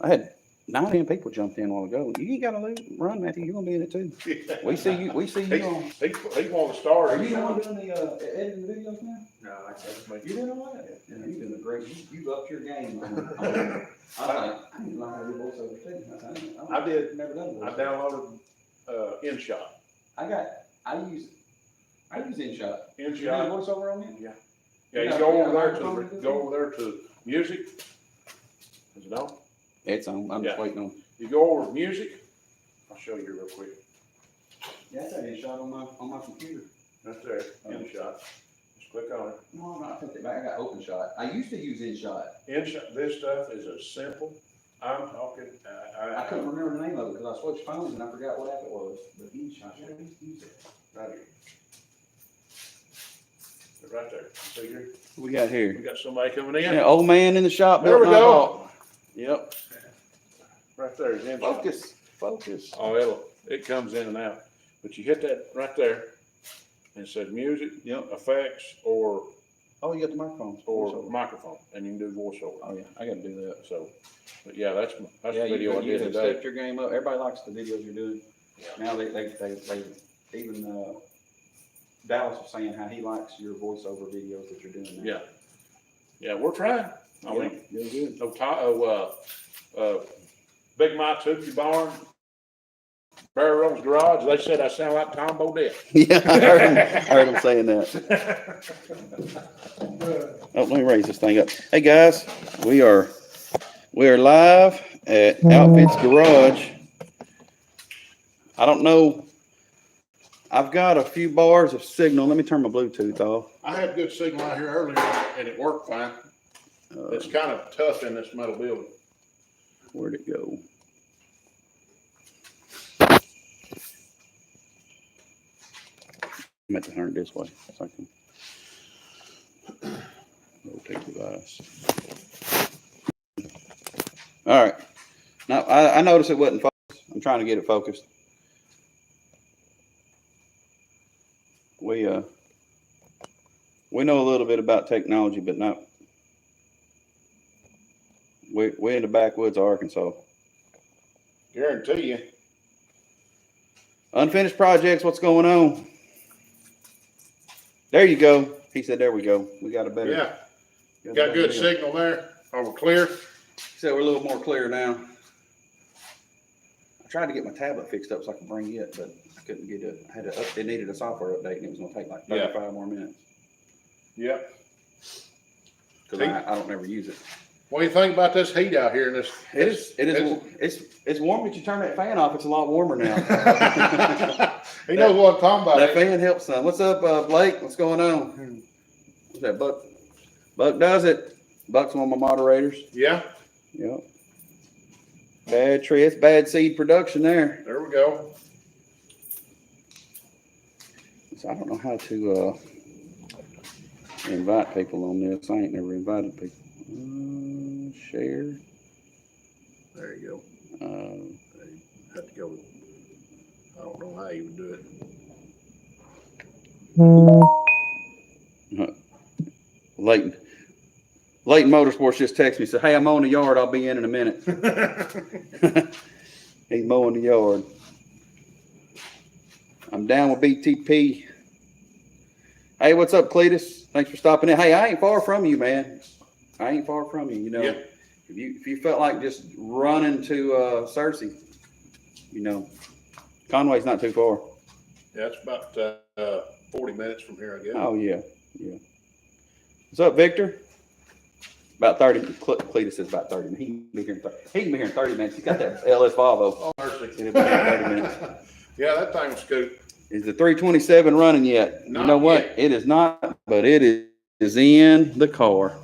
I had 9 people jumped in a while ago. You ain't got to run, Matthew. You're gonna be in it too. We see you. We see you on. He want to start. Are you the one doing the editing the videos now? No, You doing all that? Yeah, you doing a great. You upped your game. I didn't learn how to do voiceover too. I did. Never done I voiceover. downloaded InShot. I use InShot. You do InShot. voiceover on it? Yeah. Yeah, you go over there to music. Is it on? It's on. I'm just Yeah. waiting on. You go over to music. I'll show you real quick. Yeah, I got InShot on my computer. That's there. InShot. Just click on it. No, I'm not. I take it back. I got OpenShot. I used to use InShot. InShot. This stuff is as simple. I'm talking. I couldn't remember the name of it because I switched phones and I forgot what app it was. But InShot, I used to use it. Right here. Right there. See here? We got We here. got somebody coming in. Yeah, old man in the shop. There we built my go. vault. Yep. Right there is InShot. Focus. Oh, it comes in and out. But you hit that right there and it says music, Yep. effects, or Oh, you got the microphone. Voiceover. microphone, and you can do voiceover. Oh yeah, I got to do that. So, but yeah, that's Yeah, the video I you did have today. stepped your game up. Everybody likes the videos you're doing. Yeah. Now they even Dallas was saying how he likes your voiceover videos that you're doing now. Yeah, yeah, we're trying. I Yeah, mean, you're good. Big Mike's Hoochie Barn, Barry Rose Garage. They said I sound like Tom Bodett. Yeah, I heard him saying that. Oh, let me raise this thing up. Hey guys, we are live at Outfits Garage. I don't know. I've got a few bars of signal. Let me turn my Bluetooth off. I had good signal out here earlier, and it worked fine. It's kind of tough in this metal building. Where'd it go? I'm at to turn it this way so I can rotate the device. All right. Now I noticed it wasn't focused. I'm trying to get it focused. We know a little bit about technology, but not. We're in the backwoods of Arkansas. Guarantee you. Unfinished projects, what's going on? There you go. He said, there we go. We got a better. Yeah, got good signal there. Are we clear? He said we're a little more clear now. I tried to get my tablet fixed up so I could bring it, but I couldn't get it. It needed a software update and it was going to take like 35 more minutes. Yep. Because I don't ever use it. What do you think about this heat out here in this? It's warm, but you turn that fan off, it's a lot warmer now. He knows what I'm talking about. That fan helps some. What's up, Blake? What's going on? What's that, Buck? Buck does it. Buck's one of my moderators. Yeah. Yep. Bad tree. It's bad seed production there. There we go. So I don't know how to invite people on this. I ain't never invited people. Share. There you go. Have to go. I don't know how you would do it. Leighton Motorsports just texted me, said, hey, I'm mowing the yard. I'll be in a minute. He's mowing the yard. I'm down with BTP. Hey, what's up, Cletus? Thanks for stopping in. Hey, I ain't far from you, man. I ain't far from you. You know, Yeah. if you felt like just running to Searcy, you know, Conway's not too far. Yeah, it's about 40 minutes from here, I guess. Oh yeah, yeah. What's up, Victor? About 30. Cletus says about 30. He can be here in 30 minutes. He's got that LS Volvo. Oh, mercy. It'll be here in 30 minutes. Yeah, that thing was good. Is the 327 running yet? Not You know what? yet. It is not, but it is in the car.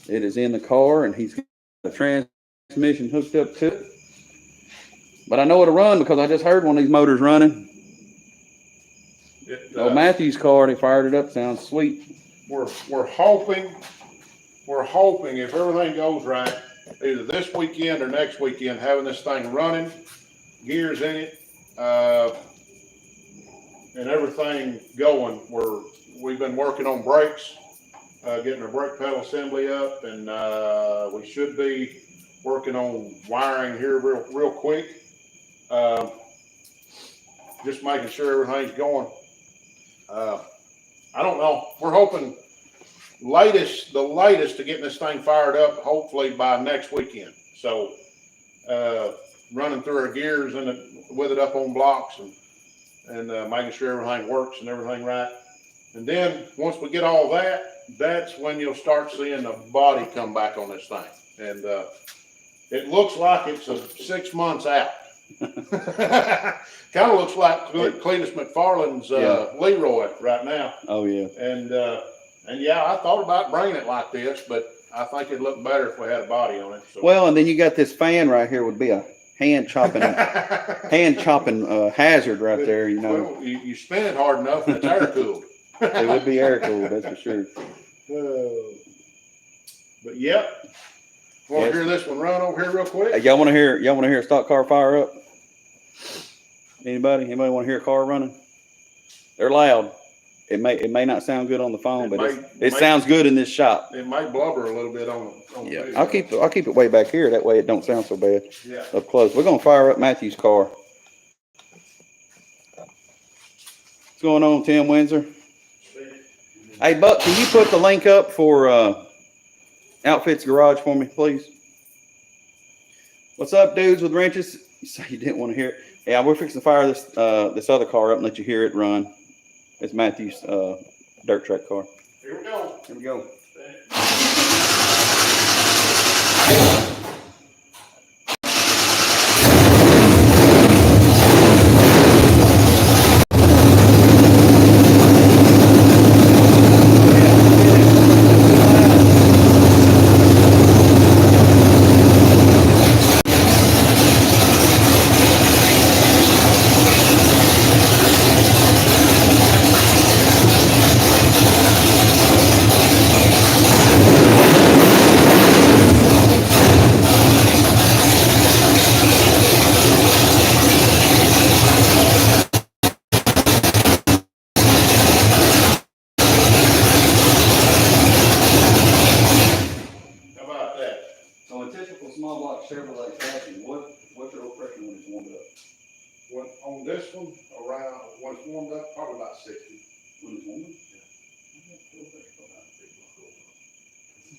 It is in the car, and he's got the transmission hooked up to it. But I know it'll run because I just heard one of these motors running. Matthew's car, they fired it up. Sounds sweet. We're hoping if everything goes right, either this weekend or next weekend, having this thing running, gears in it, and everything going. We've been working on brakes getting our brake pedal assembly up, and we should be working on wiring here real quick. Just making sure everything's going. I don't know. We're hoping the latest to getting this thing fired up, hopefully by next weekend. So, running through our gears and with it up on blocks and making sure everything works and everything right. And then once we get all that, that's when you'll start seeing the body come back on this thing. And it looks like it's 6 months out. Kind of looks like Cletus McFarland's Leroy right now. Oh yeah. And yeah, I thought about bringing it like this, but I think it'd look better if we had a body on it. So. Well, and then you got this fan right here would be a hand chopping hazard right there. You know, well, you spin it hard enough and it's air cooled. It would be air cooled, that's for sure. But yep. Want to hear this one run over here real quick? Hey, y'all want to hear a stock car fire up? Anybody want to hear a car running? They're loud. It may not sound good on the phone, but it sounds good in this shop. It might blubber a little bit on the video. I'll keep it way back here. That way it don't sound so bad. Yeah. Up close. We're gonna fire up Matthew's car. What's going on, Tim Windsor? Hey, Buck, can you put the link up for Outfits Garage for me, please? What's up, dudes with wrenches? You say you didn't want to hear it. Yeah, we're fixing to fire this other car up and let you hear it run. It's Matthew's dirt track car. Here we go. Here we go. Chevrolet fashion, what's your oil pressure when it's warmed up? On this one, around, when it's warmed up, probably about 60. When it's warmed up?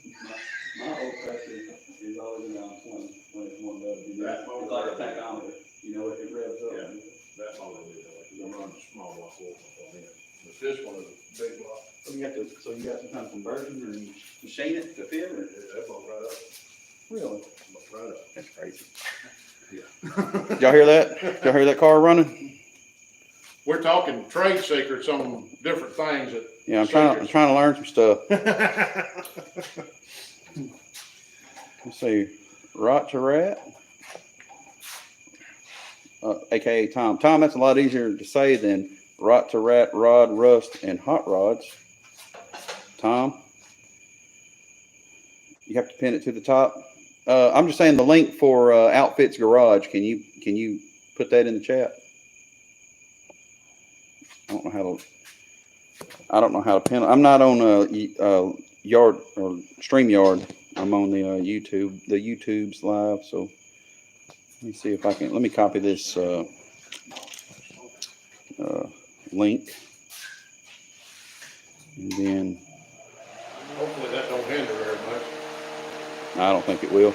Yeah. My oil pressure is always around 20 when it's warmed up. It's like a tachometer, you know, it revs up. Yeah, that motor will do that, because I'm running a small block oil on it. But this one is a big block. So you got some kind of conversion, or you machine it to fit, or? That blows right up. Really? Right up. That's crazy. Yeah. Did y'all hear that? Did y'all hear that car running? We're talking trade secrets on different things that. Yeah, I'm trying to learn some stuff. Let's see. Rot to Rat. AKA Tom. Tom, that's a lot easier to say than Rot to Rat, Rod, Rust, and Hot Rods. Tom, you have to pin it to the top. I'm just saying the link for Outfits Garage. Can you put that in the chat? I don't know how to pin it. I'm not on Yard or StreamYard. I'm on the YouTube's live. So let me see if I can. Let me copy this link, and then Hopefully that don't hinder very much. I don't think it will.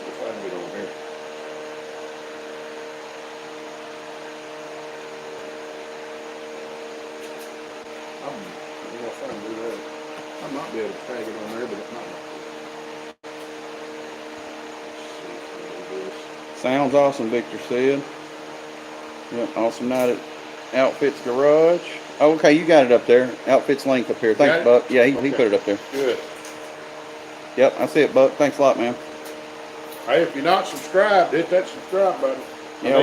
If I can get over here. I might be able to tag it on there, but it might not. Sounds awesome, Victor said. Yep, awesome night at Outfits Garage. Oh, okay, you got it up there. Outfits link up here. Thanks, Buck. Yeah, he put it up there. Good. Yep, I see it, Buck. Thanks a lot, man. Hey, if you're not subscribed, hit that subscribe button. Yeah,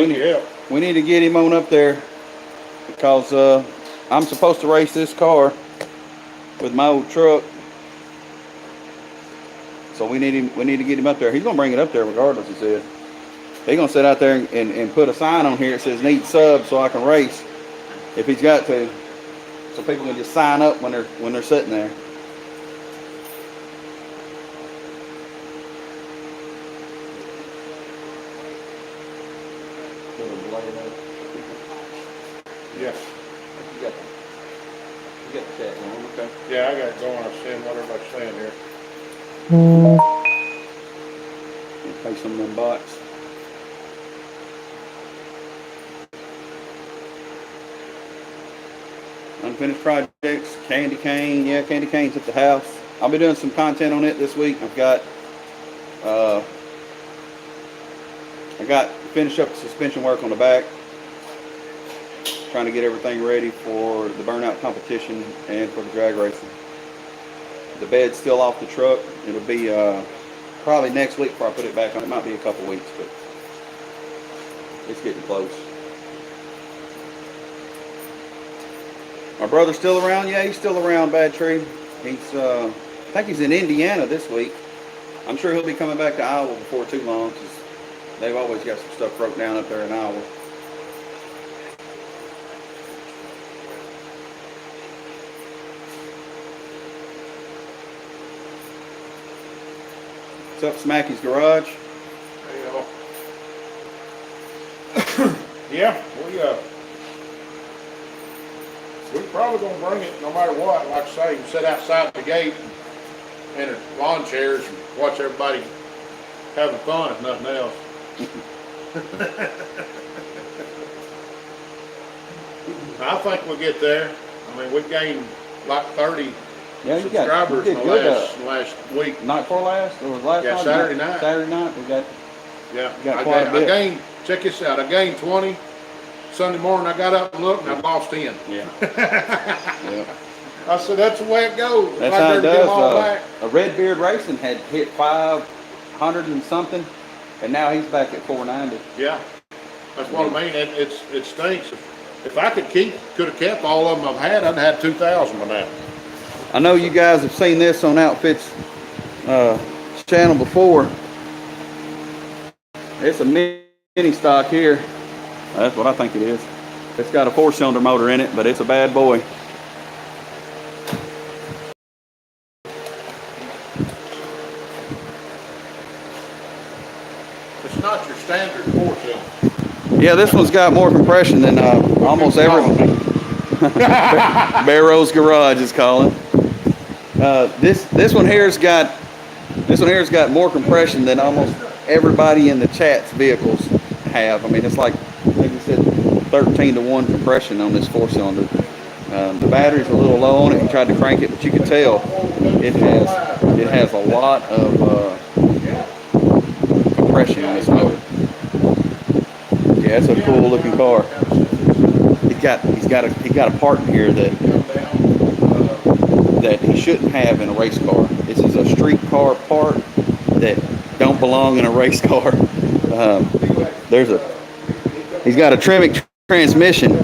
we need to get him on up there because I'm supposed to race this car with my old truck. So we need him. We need to get him up there. He's gonna bring it up there regardless. He said he's gonna sit out there and put a sign on here that says "Need subs" so I can race if he's got to, so people can just sign up when they're sitting there. Yes. You got the chat going, okay? Yeah, I got it going. I'm seeing what everybody's saying here. Pay some of them bots. Unfinished projects, Candy Cane. Yeah, Candy Cane's at the house. I'll be doing some content on it this week. I got finished up the suspension work on the back. Trying to get everything ready for the burnout competition and for the drag racing. The bed's still off the truck. It'll be probably next week before I put it back on. It might be a couple weeks, but it's getting close. My brother's still around? Yeah, he's still around, Bad Tree. He's, I think he's in Indiana this week. I'm sure he'll be coming back to Iowa before too long, because they've always got some stuff broke down up there in Iowa. What's up, Smacky's Garage? Yeah, we're probably gonna bring it no matter what. Like I say, you sit outside the gate in the lawn chairs and watch everybody having fun, if nothing else. I think we'll get there. I mean, we've gained like 30 subscribers in the last week. Night before last, or was last night? Saturday night. Saturday night, we got. Yeah, got quite a bit. I gained. Check this out. I gained 20. Sunday morning, I got up and looked, and I lost 10. Yeah. Yeah. I said, that's the way it goes. That's how it does. A Redbeard Racing had hit 500 and something, and now he's back at 490. Yeah, that's what I mean. It stinks. If I could have kept all of them I've had, I'd have had 2,000 by now. I know you guys have seen this on Outfits channel before. It's a mini stock here. That's what I think it is. It's got a 4-cylinder motor in it, but it's a bad boy. It's not your standard 4-cylinder. Yeah, this one's got more compression than almost every. Barrow's Garage is calling. This one here's got more compression than almost everybody in the chat's vehicles have. I mean, it's like you said, 13-to-1 compression on this 4-cylinder. The battery's a little low on it. You tried to crank it, but you can tell it has a lot of compression in this motor. Yeah, it's a cool looking car. He's got a part in here that he shouldn't have in a race car. This is a street car part that don't belong in a race car. He's got a Tremec transmission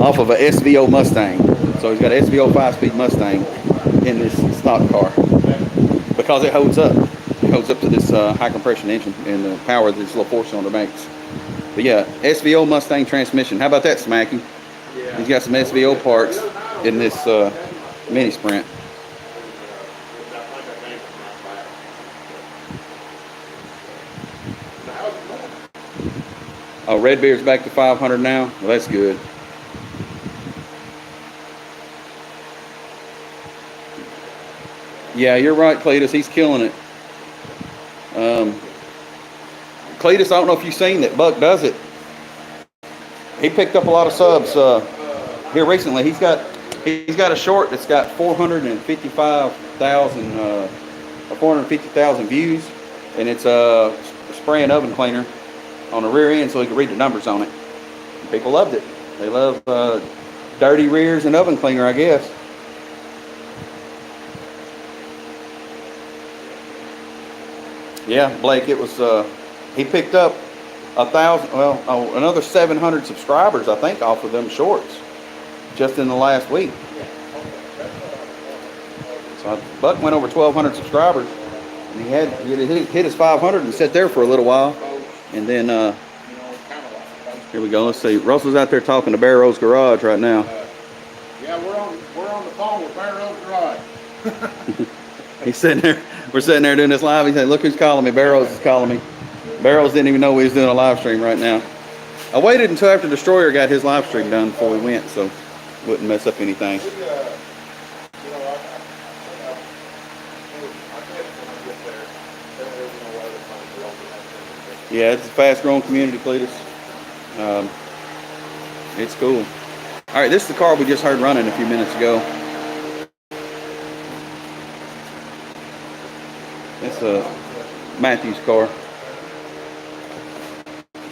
off of a SVO Mustang. So he's got an SVO 5-speed Mustang in this stock car because it holds up. It holds up to this high compression engine and the power that this little 4-cylinder makes. But yeah, SVO Mustang transmission. How about that, Smacky? Yeah. He's got some SVO parts in this mini Sprint. Oh, Redbeard's back to 500 now? Well, that's good. Yeah, you're right, Cletus. He's killing it. Cletus, I don't know if you've seen that. Buck does it. He picked up a lot of subs here recently. He's got a short that's got 450,000 views, and it's a spray and oven cleaner on the rear end so he could read the numbers on it. People loved it. They love dirty rears and oven cleaner, I guess. Yeah, Blake, it was he picked up 1,000, well, another 700 subscribers, I think, off of them shorts just in the last week. So Buck went over 1,200 subscribers, and he hit his 500 and sat there for a little while, and then here we go. Let's see. Russell's out there talking to Barrow's Garage right now. Yeah, we're on the phone with Barrow's Garage. He's sitting there. We're sitting there doing this live. He said, "Look who's calling me." Barrows is calling me. Barrows didn't even know we was doing a live stream right now. I waited until after Destroyer got his live stream done before we went, so wouldn't mess up anything. Yeah, it's a fast-growing community, Cletus. It's cool. All right, this is the car we just heard running a few minutes ago. It's a Matthews car,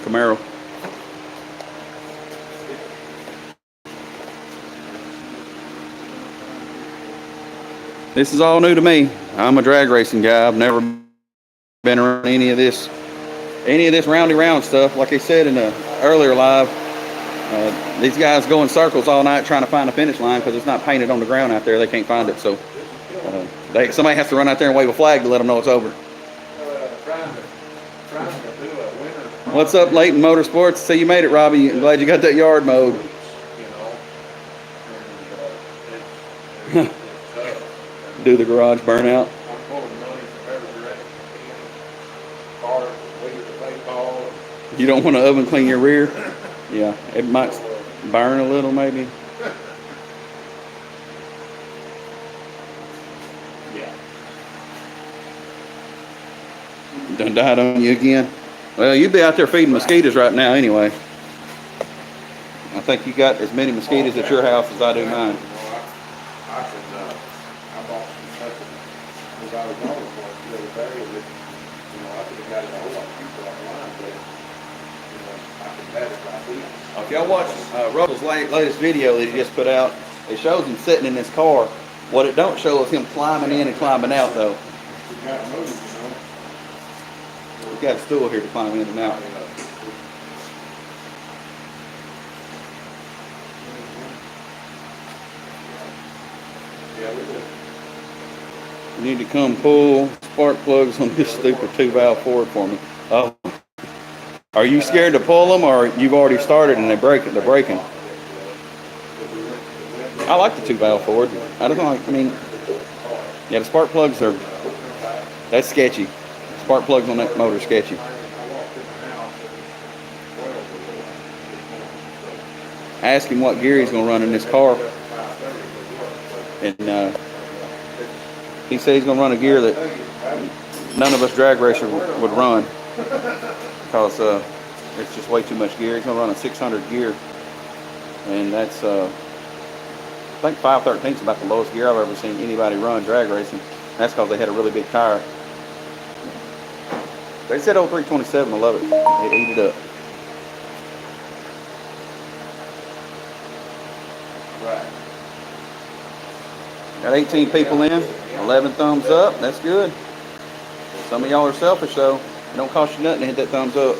Camaro. This is all new to me. I'm a drag racing guy. I've never been around any of this roundy round stuff. Like I said in the earlier live, these guys go in circles all night trying to find a finish line because it's not painted on the ground out there. They can't find it, so somebody has to run out there and wave a flag to let them know it's over. What's up, Layton Motorsports? So you made it, Robbie. I'm glad you got that yard mowed. Do the garage burnout. You don't want to oven clean your rear? Yeah, it might burn a little maybe. Yeah. Done died on you again? Well, you'd be out there feeding mosquitoes right now anyway. I think you got as many mosquitoes at your house as I do mine. I bought some stuff because I was on it the other day that, I could have got it a whole lot cheaper online, but, I could have it right here. If y'all watch Russell's latest video that he just put out, it shows him sitting in this car. What it don't show is him climbing in and climbing out though. We got to move, We've got a stool here to climb in and out. Yeah, we do. You need to come pull spark plugs on this stupid 2-valve Ford for me. Oh. Are you scared to pull them, or you've already started and they're breaking? I like the 2-valve Ford. I don't know. I mean, yeah, the spark plugs that's sketchy. Spark plugs on that motor sketchy. Ask him what gear he's going to run in this car. And he said he's going to run a gear that none of us drag racers would run. Because it's just way too much gear. He's going to run a 600 gear. And that's, I think 513 is about the lowest gear I've ever seen anybody run drag racing. That's because they had a really big tire. They said 0327, I love it. It ate it up. Right. Got 18 people in, 11 thumbs up. That's good. Some of y'all are selfish though. It don't cost you nothing to hit that thumbs up.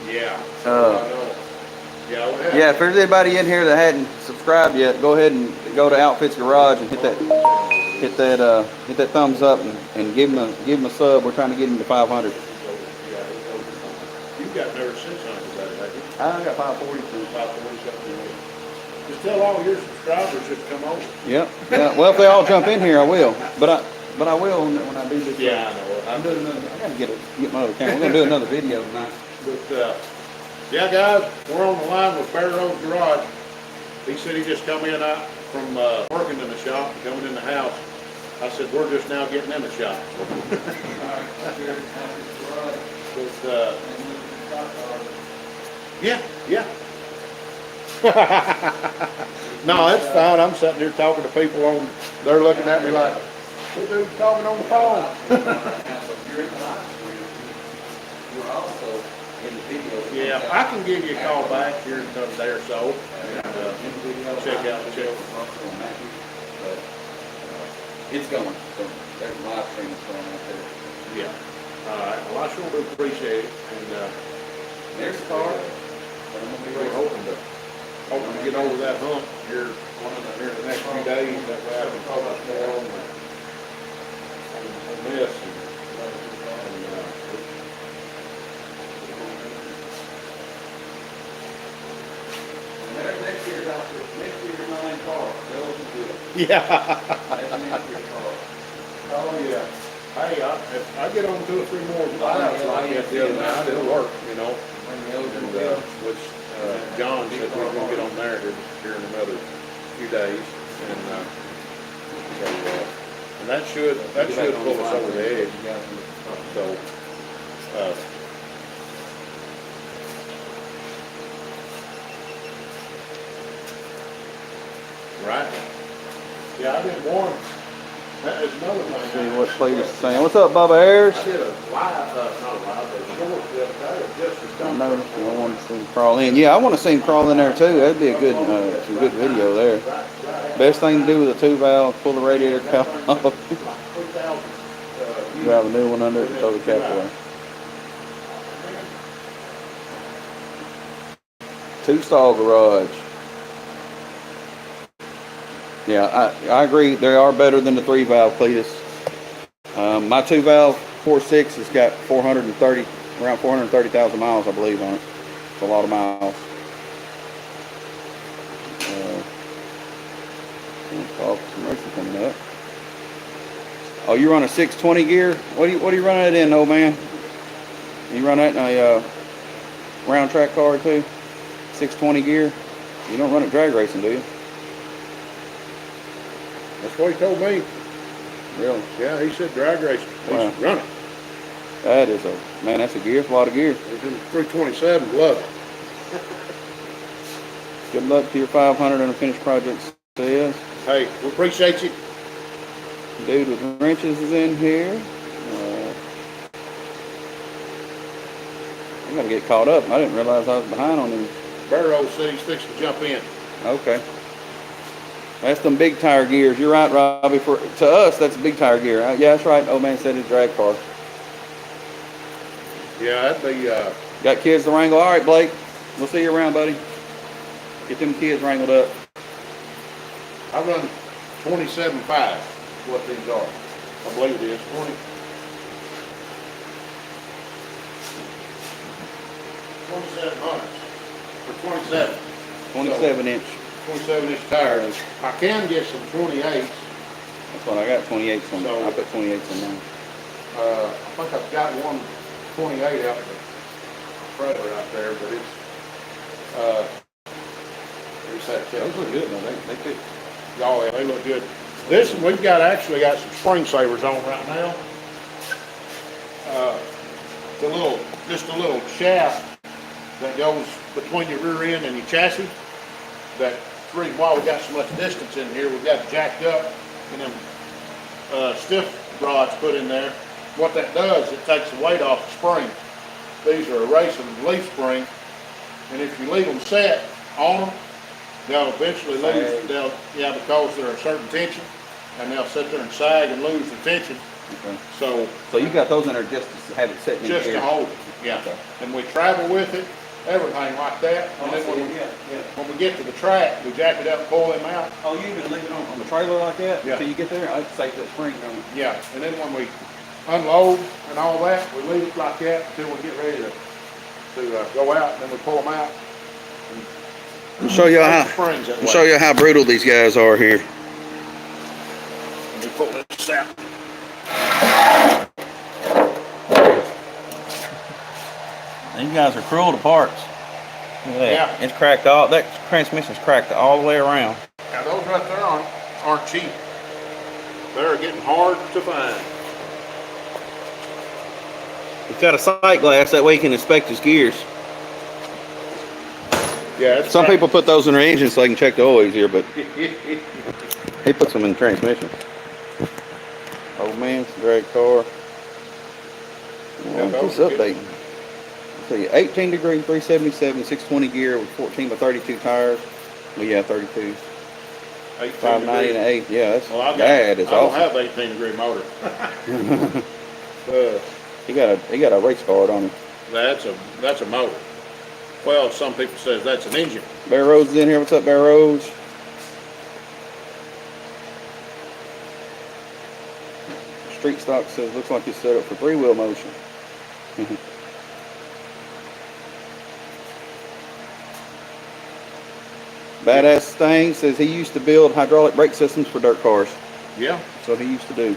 Yeah. Yeah, if there's anybody in here that hadn't subscribed yet, go ahead and go to Outfits Garage and hit that thumbs up and give him a sub. We're trying to get him to 500. You've got never 600, have you? I got 540. 540. Just tell all your subscribers to come over. Yep. Yeah. Well, if they all jump in here, I will. But I will when I do this. Yeah, I know. I'm doing another. I gotta get my other camera. We're gonna do another video tonight. But yeah, guys, we're on the line with Barrow's Garage. He said he just come in from working in the shop, coming in the house. I said we're just now getting in the shop. But, yeah. No, that's fine. I'm sitting here talking to people they're looking at me like, this dude's talking on the phone. You're also in the video. Yeah, I can give you a call back here in another day or so and check out the check. It's going. So there's a live stream going out there. Yeah. All right, well, I sure do appreciate it, and, There's the car. we're hoping to get over that hump here, here in the next few days, that way I can focus more on this. Next year's my car. Yeah. That's next year's car. Oh, yeah. Hey, if I get on 2 or 3 more lives like that the other night, it'll work, you know. And, which, John said we're gonna get on there here in another few days. And, and that should pull us over the edge. So, right. Yeah, I did one. That is another thing. See what Cletus is saying. What's up, Bubba Ayers? I did a live, not a live, but a short the other day, just as I noticed I want to see him crawl in. Yeah, I want to see him crawl in there too. That'd be a good, some good video there. Best thing to do with a 2-valve, pull the radiator cap off, drive a new one under it, and throw the cap away. 2-stall garage. Yeah, I agree. They are better than the 3-valve, Cletus. My 2-valve 4.6 has got around 430,000 miles, I believe, on it. It's a lot of miles. Commercial coming up. Oh, you run a 620 gear? What do you run that in, old man? You run that in a round track car too? 620 gear? You don't run it drag racing, do you? That's what he told me. Really? Yeah, he said drag racing. He Wow. should run it. That is that's a gear. It's a lot of gear. He's in 327, love it. Good luck to your 500 unfinished projects, says. Hey, we appreciate you. Dude with wrenches is in here. I gotta get caught up. I didn't realize I was behind on him. Barrow said he's fixing to jump in. Okay. That's them big tire gears. You're right, Robbie. To us, that's a big tire gear. Yeah, that's right. Old man said it's drag car. Yeah, that'd be, Got kids to wrangle. All right, Blake. We'll see you around, buddy. Get them kids wrangled up. I run 27.5, what these are. I believe it is, 20. 2700 for 27. 27-inch. 27-inch tires. I can get some 28s. That's what I got. 28s on. So- I put 28s on mine. I think I've got one 28 out in the trailer out there, but it's, there's that. Those look good, though. They fit. Oh, yeah, they look good. This one, we've actually got some spring savers on right now. Just a little shaft that goes between your rear end and your chassis. That's the reason why we got so much distance in here. We've got it jacked up and them stiff rods put in there. What that does, it takes the weight off the spring. These are a racing leaf spring, and if you leave them set on them, they'll eventually lose. Because they're a certain tension, and they'll sit there and sag and lose the tension. Okay. So you got those in there just to have it sitting in just here. to hold it, yeah. Okay. And we travel with it, everything like that. And then when we get to the track, we jack it up and pull them out. Oh, you even leave it on the trailer like that? Yeah. Until you get there? I'd say the spring on it. Yeah, and then when we unload and all that, we leave it like that until we get ready to go out, and then we pull them out. I'll show you how. Springs that I'll show you how brutal these guys are here. And we pull this out. These guys are cruel to parts. Look at that. Yeah. It's cracked all. That transmission's cracked all the way around. Now those right there aren't cheap. They're getting hard to find. It's got a sight glass that way you can inspect his gears. Yeah. Some people put those in their engines so they can check the oil easier, but he puts them in the transmission. Old man's drag car. What's updating? I'll tell you, 18 degree, 377, 620 gear with 14 by 32 tires. Well, yeah, 32. 590 and 8. Yeah, that's Well, bad. I It's don't awesome. have 18 degree motor. He got a race card on him. That's a motor. Well, some people says that's an engine. Bear Rose is in here. What's up, Bear Rose? Street Stock says looks like it's set up for 3-wheel motion. Badass Thing says he used to build hydraulic brake systems for dirt cars. Yeah. That's what he used to do.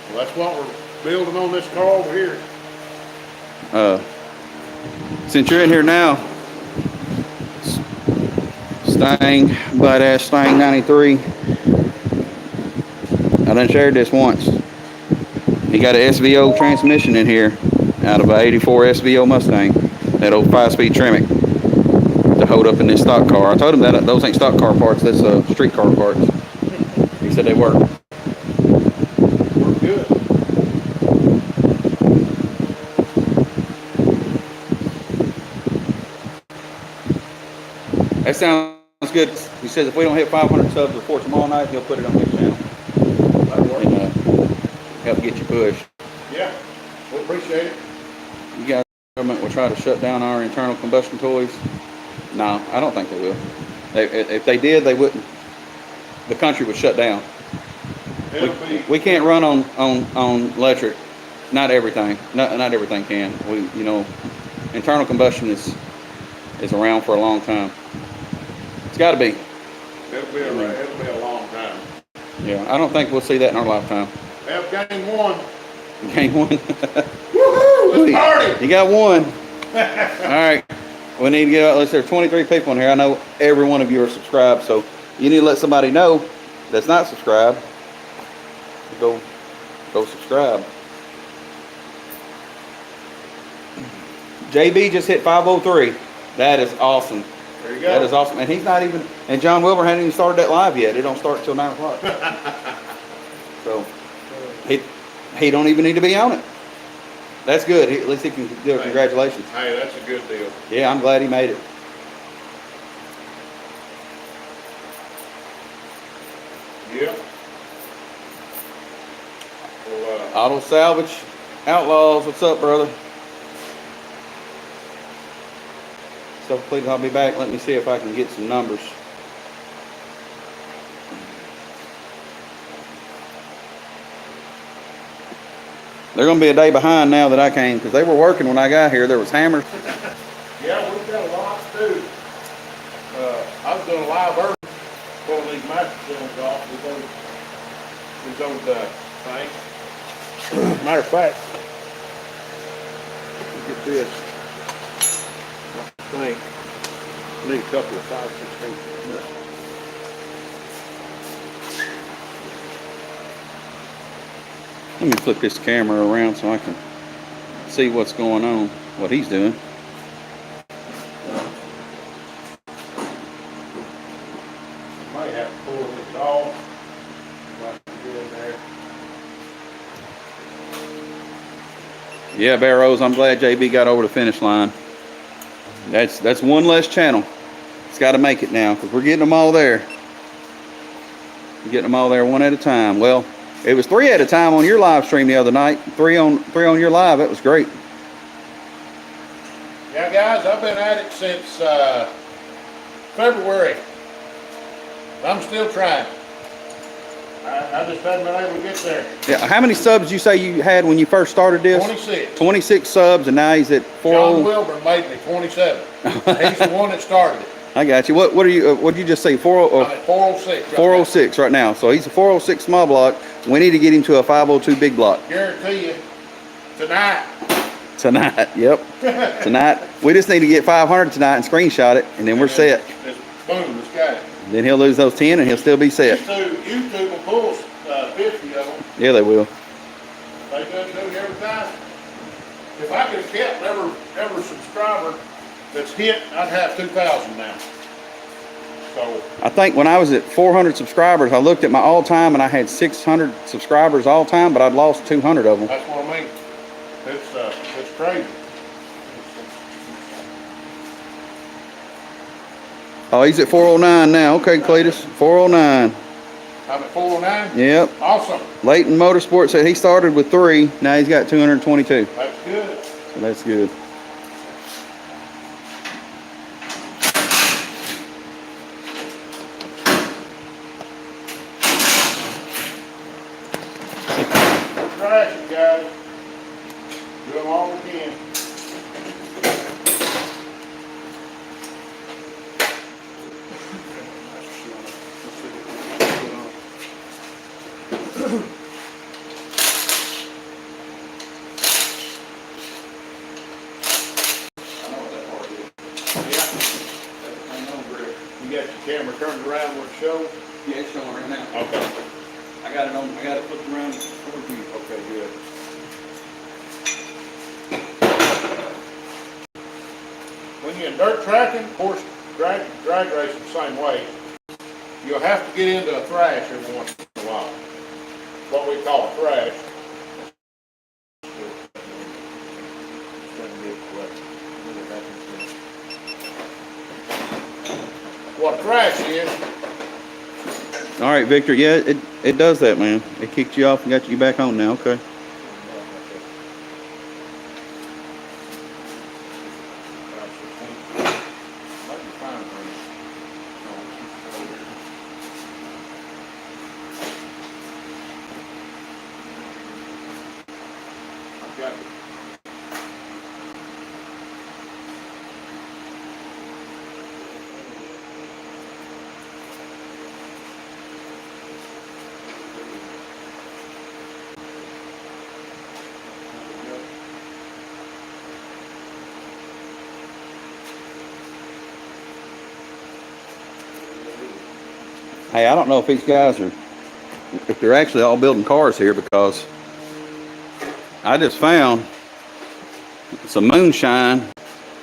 Well, that's what we're building on this car over here. Since you're in here now, Stang, Badass Stang 93. I done shared this once. He got an SVO transmission in here out of an 84 SVO Mustang. That old 5-speed Tremec to hold up in this stock car. I told him that those ain't stock car parts, that's street car parts. He said they work. Work good. That sounds good. He says if we don't hit 500 subs before tomorrow night, he'll put it on his channel. And help get you pushed. Yeah, we appreciate it. You guys, the government will try to shut down our internal combustion toys. No, I don't think they will. If they did, they wouldn't. The country would shut down. We can't run on electric. Not everything. Not everything can. Internal combustion is around for a long time. It's got to be. It'll be a long time. Yeah, I don't think we'll see that in our lifetime. Have game one. Game one. Woohoo! Let's party. You got one. All right. We need to get out. There's 23 people in here. I know every one of you are subscribed, so you need to let somebody know that's not subscribed. Go subscribe. JB just hit 503. That is awesome. There you go. That is awesome. And he's not even, and John Wilbur hadn't even started that live yet. It don't start until 9 o'clock. So he don't even need to be on it. That's good. At least he can do a congratulations. Hey, that's a good deal. Yeah, I'm glad he made it. Yeah. Well, Auto Salvage Outlaws, what's up, brother? So please, I'll be back. Let me see if I can get some numbers. They're going to be a day behind now that I came because they were working when I got here. There was hammers. yeah, we've got a lot to do. I was doing a live early pulling these master cylinders off with those things. Matter of fact, look at this. I think I need a couple of 5/16. Let me flip this camera around so I can see what's going on, what he's doing. Might have to pull this off. Like get in there. Yeah, Barrows, I'm glad JB got over the finish line. That's one less channel. It's got to make it now because we're getting them all there. We're getting them all there one at a time. Well, it was 3 at a time on your live stream the other night. Three on your live. That was great. Yeah, guys, I've been at it since February. I'm still trying. I just haven't been able to get there. Yeah. How many subs did you say you had when you first started this? 26. 26 subs, and now he's at 40. John Wilbur made me 27. He's the one that started it. I got you. What are you? What did you just say? 40. I'm at 406. Right 406 right now. So he's a 406 small block. We need to get him to a 502 big block. Guarantee you, tonight. Tonight, yep. Tonight. We just need to get 500 tonight and screenshot it, and then we're set. Boom, it's got it. Then he'll lose those 10 and he'll still be set. YouTube will pull 50 of them. Yeah, they will. They doesn't do it every time. If I could have kept every subscriber that's hit, I'd have 2,000 now. So I think when I was at 400 subscribers, I looked at my all-time and I had 600 subscribers all-time, but I'd lost 200 of them. that's what I mean. It's crazy. Oh, he's at 409 now. Okay, Cletus, 409. I'm at 409? Yep. Awesome. Layton Motorsports said he started with 3. Now he's got 222. That's good. So that's good. Trash it, guys. Do them all we can. You got your camera turned around where it shows? Yeah, it's showing right now. Okay. I got it flipped around towards you. Okay, good. When you're in dirt tracking, of course, drag racing the same way. You'll have to get into a thrash every once in a while. What we call a thrash. What a thrash is, All right, Victor. Yeah, it does that, man. It kicked you off and got you back on now. Okay. Hey, I don't know if these guys are, if they're actually all building cars here, because I just found some moonshine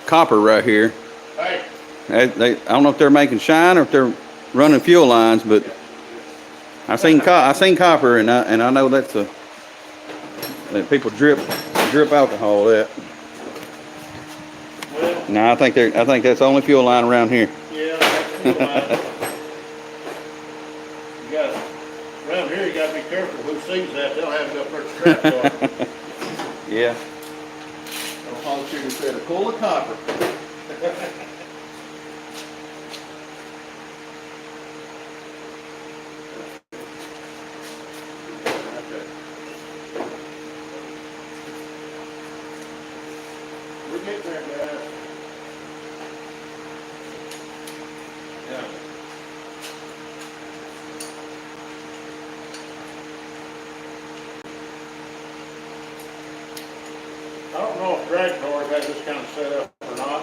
copper right here. hey, I don't know if they're making shine or if they're running fuel lines, but I seen copper, and I know that people drip alcohol with that. well, No, I think that's the only fuel line around here. yeah, that's a good line. You got, around here, you gotta be careful who sees that, they'll have it up there strapped on. Yeah. Ohio Sugar said a pool of copper. We're getting there, guys. Yeah. I don't know if drag cars have this kind of setup or not.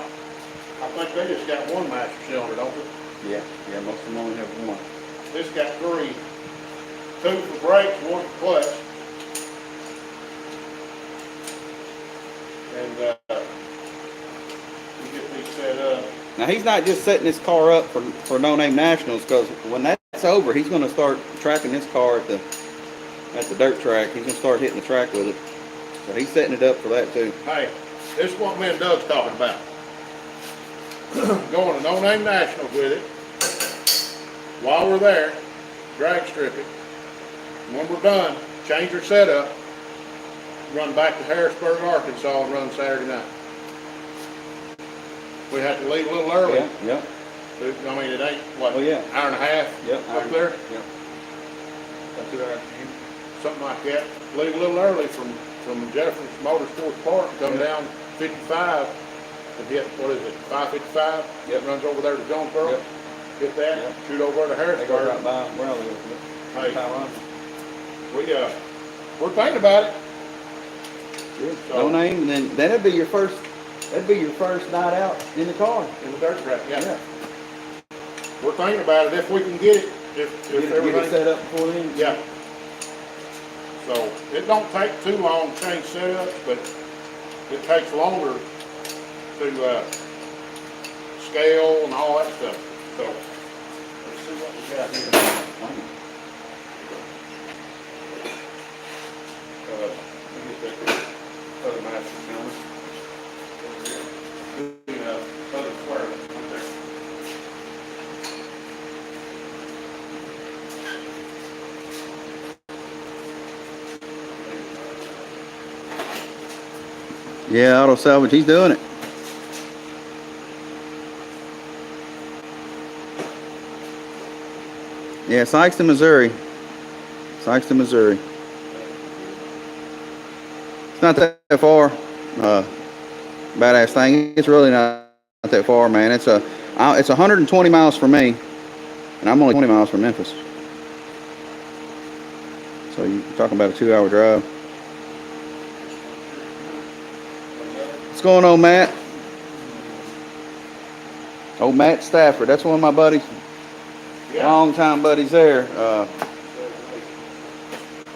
I think they just got one master cylinder, don't they? Yeah, most of them only have one. This got 3. 2 for brakes, 1 for clutch. And we get these set up. Now he's not just setting this car up for No Name Nationals, because when that's over, he's going to start tracking this car at the dirt track. He's going to start hitting the track with it. So he's setting it up for that too. Hey, this is what me and Doug's talking about. Going to No Name Nationals with it. While we're there, drag strip it. When we're done, change our setup, run back to Harrisburg, Arkansas, and run Saturday night. We have to leave a little early. Yeah. I mean, it ain't, what, Oh, yeah. hour and a half up there? Yep. About 2 hours. Something like that. Leave a little early from Jefferson Motorsports Park, come down 55 and hit, what is it, 555? Yep. Runs over there to Jonesboro. Yep. Hit that, Yep. shoot over to They go Harrisburg. right by where I live. Hey, Tyrone. we're thinking about it. So- No Name, and then that'd be your first night out in the car. In the dirt track, yeah. We're thinking about it if we can get it, if Get it everything. set up before then. Yeah. So it don't take too long to change setups, but it takes longer to scale and all that stuff. So let's see what we got here. Let me get that other master cylinder. The other square right there. Yeah, Auto Salvage. He's doing it. Yeah, Sikeston, Missouri. Sikeston, Missouri. It's not that far. Badass thing. It's really not that far, man. It's 120 miles from me, and I'm only 20 miles from Memphis. So you're talking about a 2-hour drive. What's going on, Matt? Old Matt Stafford. That's one of my buddies. Yeah. Long time buddies there.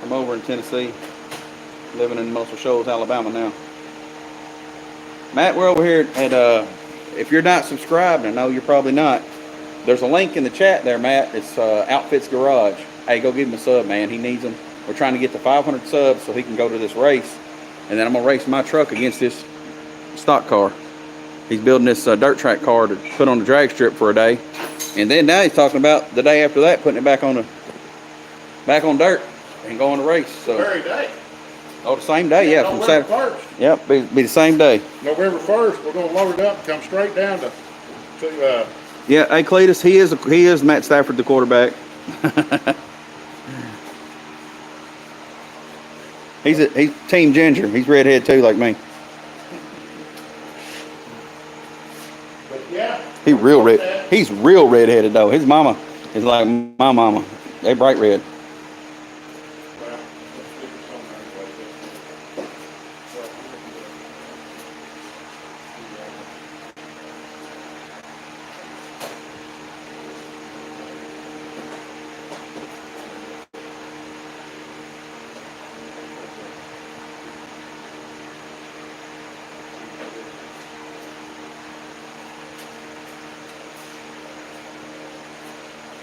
I'm over in Tennessee, living in Muscle Shoals, Alabama now. Matt, we're over here at, if you're not subscribed, I know you're probably not, there's a link in the chat there, Matt. It's Outfits Garage. Hey, go give him a sub, man. He needs them. We're trying to get to 500 subs so he can go to this race. And then I'm going to race my truck against this stock car. He's building this dirt track car to put on the drag strip for a day. And then now he's talking about the day after that, putting it back on dirt and going to race. So, The very day. oh, the same day, yeah, from November Saturday. 1st. Yep, be the same day. November 1st, we're gonna load it up and come straight down to Yeah, hey Cletus, he is Matt Stafford, the quarterback. he's Team Ginger. He's redhead too, like me. but yeah. He's real redheaded though. His mama is like my mama. They bright red. Well, let's get it somewhere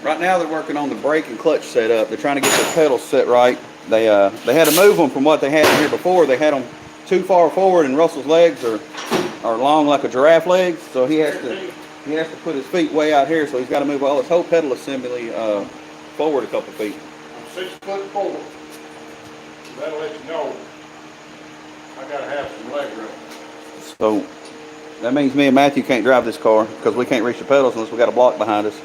Right now they're working on the brake and clutch setup. They're trying to get their pedals set right. They had to move them from what they had here before. They had them too far forward, and Russell's legs are long like a giraffe legs. So he has to put his feet way out here. So he's got to move all his whole pedal assembly forward a couple feet. I'm 6'4". That'll let you know I gotta have some leg room. So that means me and Matthew can't drive this car because we can't reach the pedals unless we got a block behind us.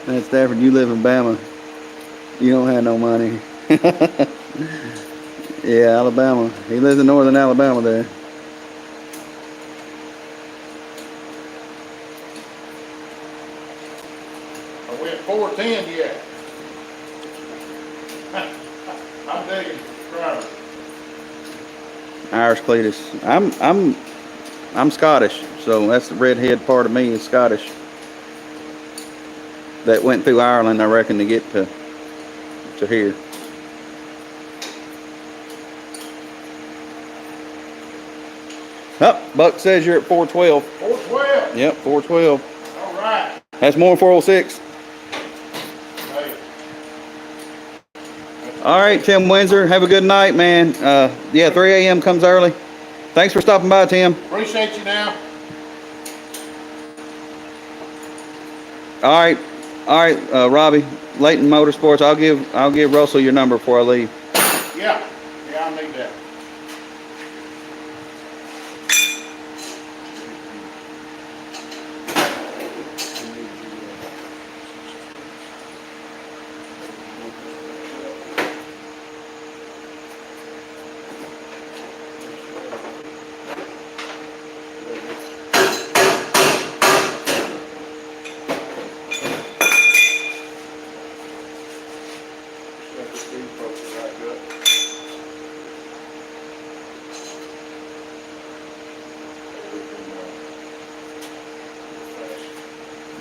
Matt Stafford, you live in Bama. You don't have no money. Yeah, Alabama. He lives in northern Alabama there. Are we at 410 yet? I'm digging driver. Irish Cletus. I'm Scottish, so that's the redhead part of me is Scottish. That went through Ireland, I reckon, to get to here. Oh, Buck says you're at 412. 412. Yep, 412. All right. That's more than 406. Hey. All right, Tim Windsor, have a good night, man. Yeah, 3 a.m. comes early. Thanks for stopping by, Tim. Appreciate you now. All right, Robbie, Layton Motorsports. I'll give Russell your number before I leave. Yeah, I need that.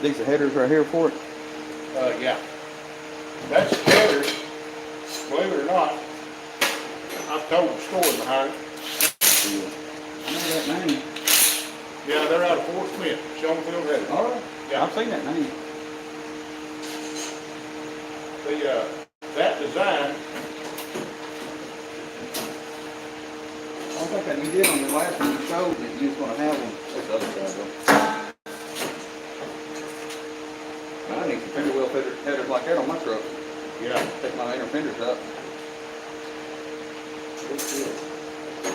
These are headers right here for it. Yeah. That's headers, believe it or not. I've told the story behind it. I know that name. Yeah, they're out of Fort Smith, Schoenfield Headers. All right. Yeah. I've seen that name. That design, I think that you did on the last one you showed that you was gonna have them. That's the other side though. I need some fender wheel headers like that on my truck. yeah, Take my inner fenders up.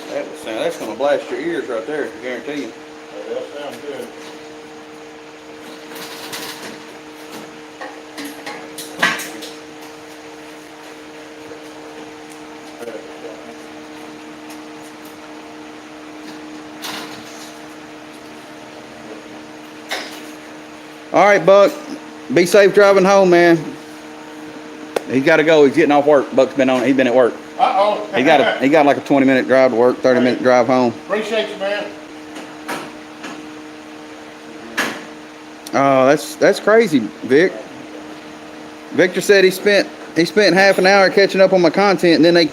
That would sound, that's gonna blast your ears right there, I guarantee you. that sounds good. All right, Buck. Be safe driving home, man. He's got to go. He's getting off work. Buck's been on. He's been at work. Uh-oh. He got like a 20-minute drive to work, 30-minute drive home. Appreciate you, man. Oh, that's crazy, Vic. Victor said he spent half an hour catching up on my content, and then they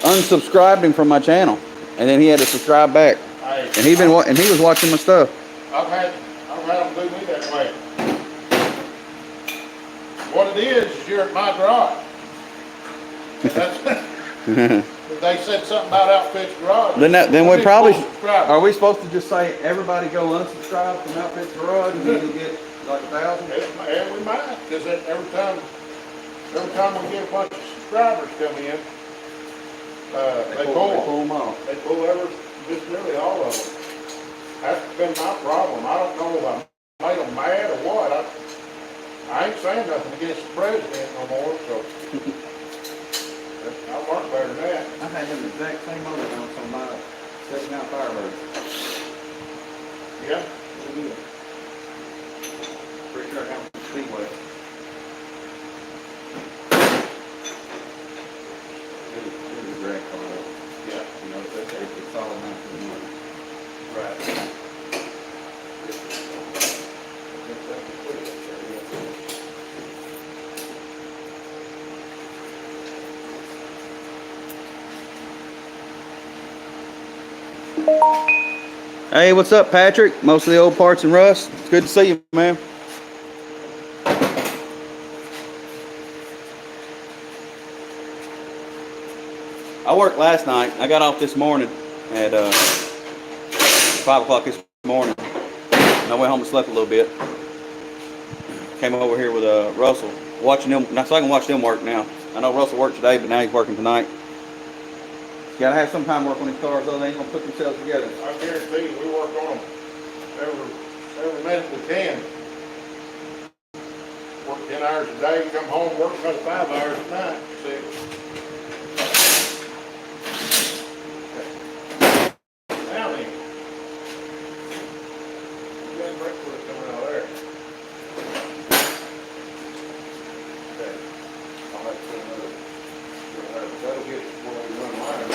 unsubscribed him from my channel, and then he had to subscribe back. Hey, And he was watching my stuff. I've had them do me that way. What it is you're at my garage. And that's, they said something about Outfits Garage. Then we probably Subscribe. are we supposed to just say everybody go unsubscribe from Outfits Garage and then you get like 1,000? And we might, because every time we get a bunch of subscribers come in, they pull them off. They pull just nearly all of them. That's been my problem. I don't know if I made them mad or what. I ain't saying nothing against the president no more, so I learned better than that. I've had them exact same motor mounts on my 79 Firebird. Yeah. Pretty sure I got them from Speedway. It was a drag car. Yeah. You know, it's a solid mount for the motor. Right. Hey, what's up, Patrick? Most of the old parts and Russ. It's good to see you, man. I worked last night. I got off this morning at 5 o'clock this morning. And I went home and slept a little bit. Came over here with Russell, watching them. So I can watch them work now. I know Russell worked today, but now he's working tonight. You gotta have some time to work on these cars, though. They ain't gonna put themselves together. I guarantee you, we work on them every minute we can. Work 10 hours a day, come home, work another 5 hours a night. See? Now then, you got breakfast coming out there. Okay. I'll have to put another. That'll get where we run mine.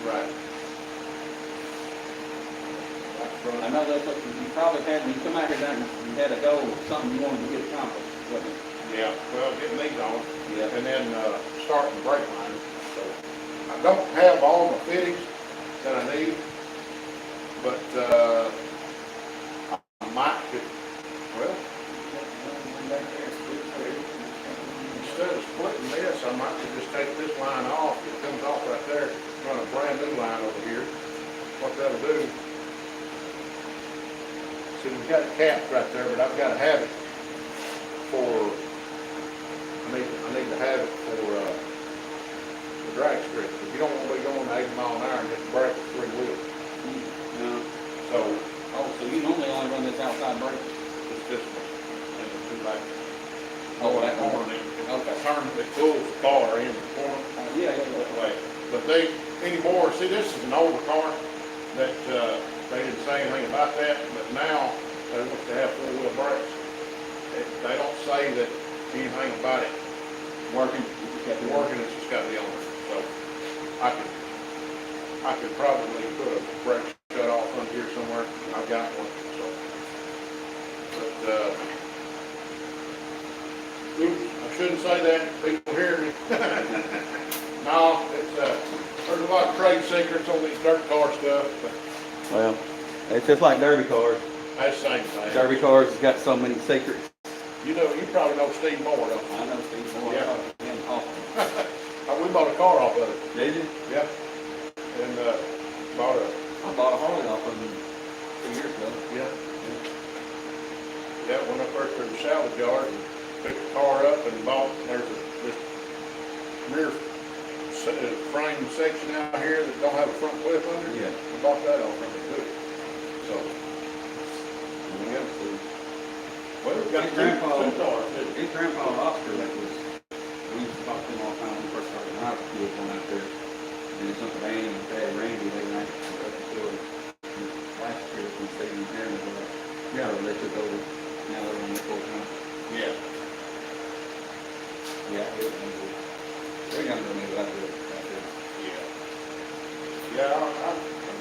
Right. I know that's what you probably had when you come out here tonight. You had a goal, something you wanted to get accomplished, wasn't it? Yeah, well, getting these on, Yeah. and then starting the brake line. So I don't have all the fittings that I need, but I might could, well, instead of splitting this, I might could just take this line off. It comes off right there, run a brand new line over here. What that'll do, see, we've got it capped right there, but I've got to have it for, I need to have it for the drag strip. If you don't want to be going 80 mile an hour and just brake with 3 wheels. No. So So you normally only run this outside brake? it's this one and the 2 back. Oh, that corner. one. Okay. Turn the full car in the corner. Yeah. That way. But they, anymore, see, this is an older car that, they didn't say anything about that, but now they want to have 4-wheel brakes. They don't say that anything about it Working. working, it's just got to be on it. So I could probably put a brake shut off under here somewhere. I've got one, so. But, oops, I shouldn't say that, people hear me. No, it's, there's a lot of trade secrets on these dirt car stuff, but Well, it's just like derby cars. that's the same thing. Derby cars has got so many secrets. You probably know Steve Moore, don't you? I know Steve Moore. Yeah. Yeah. We bought a car off of it. Did you? Yeah. And, bought a, I bought a Harley off of him 2 years ago. yeah. Yeah, went up there to the salvage yard and picked the car up and bought, there's this rear frame section out here that don't have a front clip under it. Yeah. I bought that off from it too. So, Yeah. well, we've got His two grandpa, cars too. his grandpa Oscar, that was, we used to talk to him all the time when we first started when I was a kid going out there. And his Uncle Danny and Dad Randy, they ran up until last year when Steve and Aaron were like, yeah, they took over. Now they're on the full time. Yeah. Yeah, they're younger than me, but I do it out there. Yeah. Yeah, I'm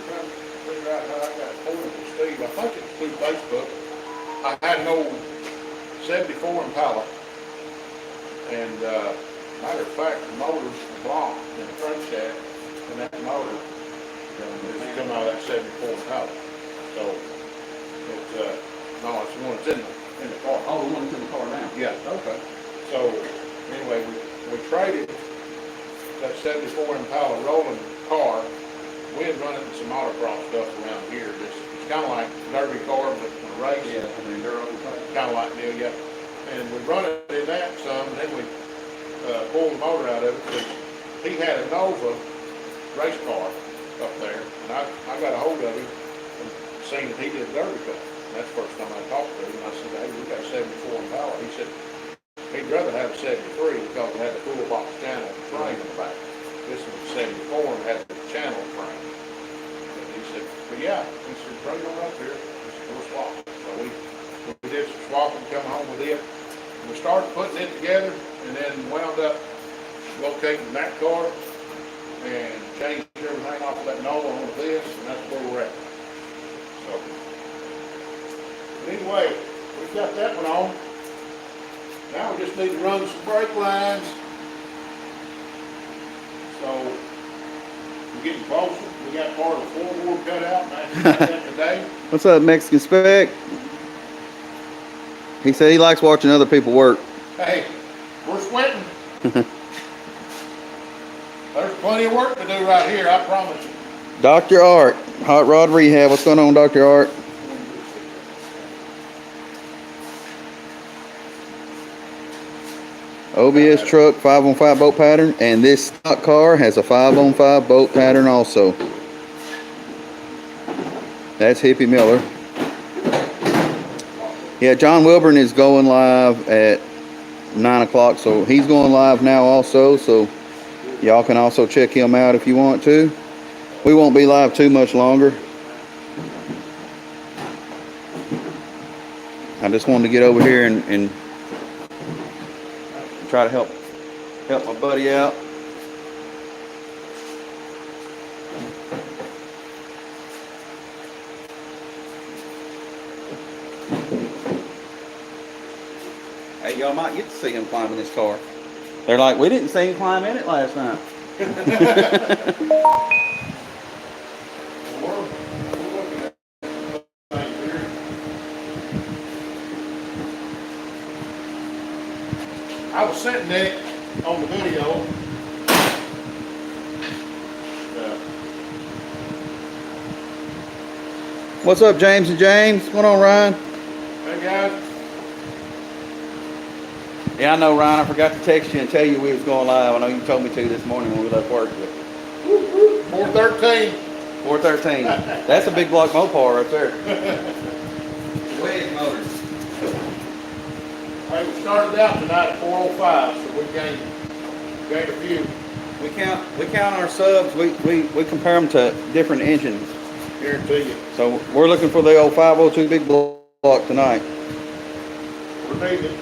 trying to figure out how I got hold of Steve. I think it's through Facebook. I had an old 74 Impala. And, matter of fact, the motor's blocked in the crankshaft, and that motor is coming out of that 74 Impala. So, it's, no, it's the one that's in the car. Oh, the one that's in the car now? Yeah. Okay. So, anyway, we traded that 74 Impala rolling car. We had run it in some autocross stuff around here. It's kind of like derby car, but in a race. Yeah, I mean, they're all Kind of like deal, yeah. And we run it in that some, and then we pulled the motor out of it, because he had a Nova race car up there, and I got a hold of him and seen that he did derby car. That's the first time I talked to him, and I said, hey, we got 74 Impala. He said, he'd rather have a 73 because it had the full box channel frame in the back. This was 74 and had the channel frame. And he said, but yeah, he said, bring it on up here. He said, we'll swap it. So we did some swapping, come home with it. And we started putting it together and then wound up locating that car and changed everything off of that Nova onto this, and that's where we're at. So, but anyway, we've got that one on. Now we just need to run some brake lines. So, we're getting closer. We got part of the floorboard cut out, and I got that today. What's up, Mexican Spec? He said he likes watching other people work. Hey, we're sweating. There's plenty of work to do right here, I promise you. Dr. Art, Hot Rod Rehab. What's going on, Dr. Art? OBS truck 5-on-5 bolt pattern, and this stock car has a 5-on-5 bolt pattern also. That's Hippie Miller. Yeah, John Wilburn is going live at 9 o'clock, so he's going live now also, so y'all can also check him out if you want to. We won't be live too much longer. I just wanted to get over here and try to help my buddy out. Hey, y'all might get to see him climbing this car. They're like, we didn't see him climb in it last night. I was sitting there on the video. What's up, James and James? What's going on, Ryan? Hey guys, Yeah, I know, Ryan. I forgot to text you and tell you we was going live. I know you told me to this morning when we left work. 413. 413. That's a big block Mopar right there. Wedge motors. Hey, we started out tonight at 405, so we gained a few. We count our subs. We compare them to different engines. Guarantee you. So we're looking for the old 502 big block tonight. We're needing.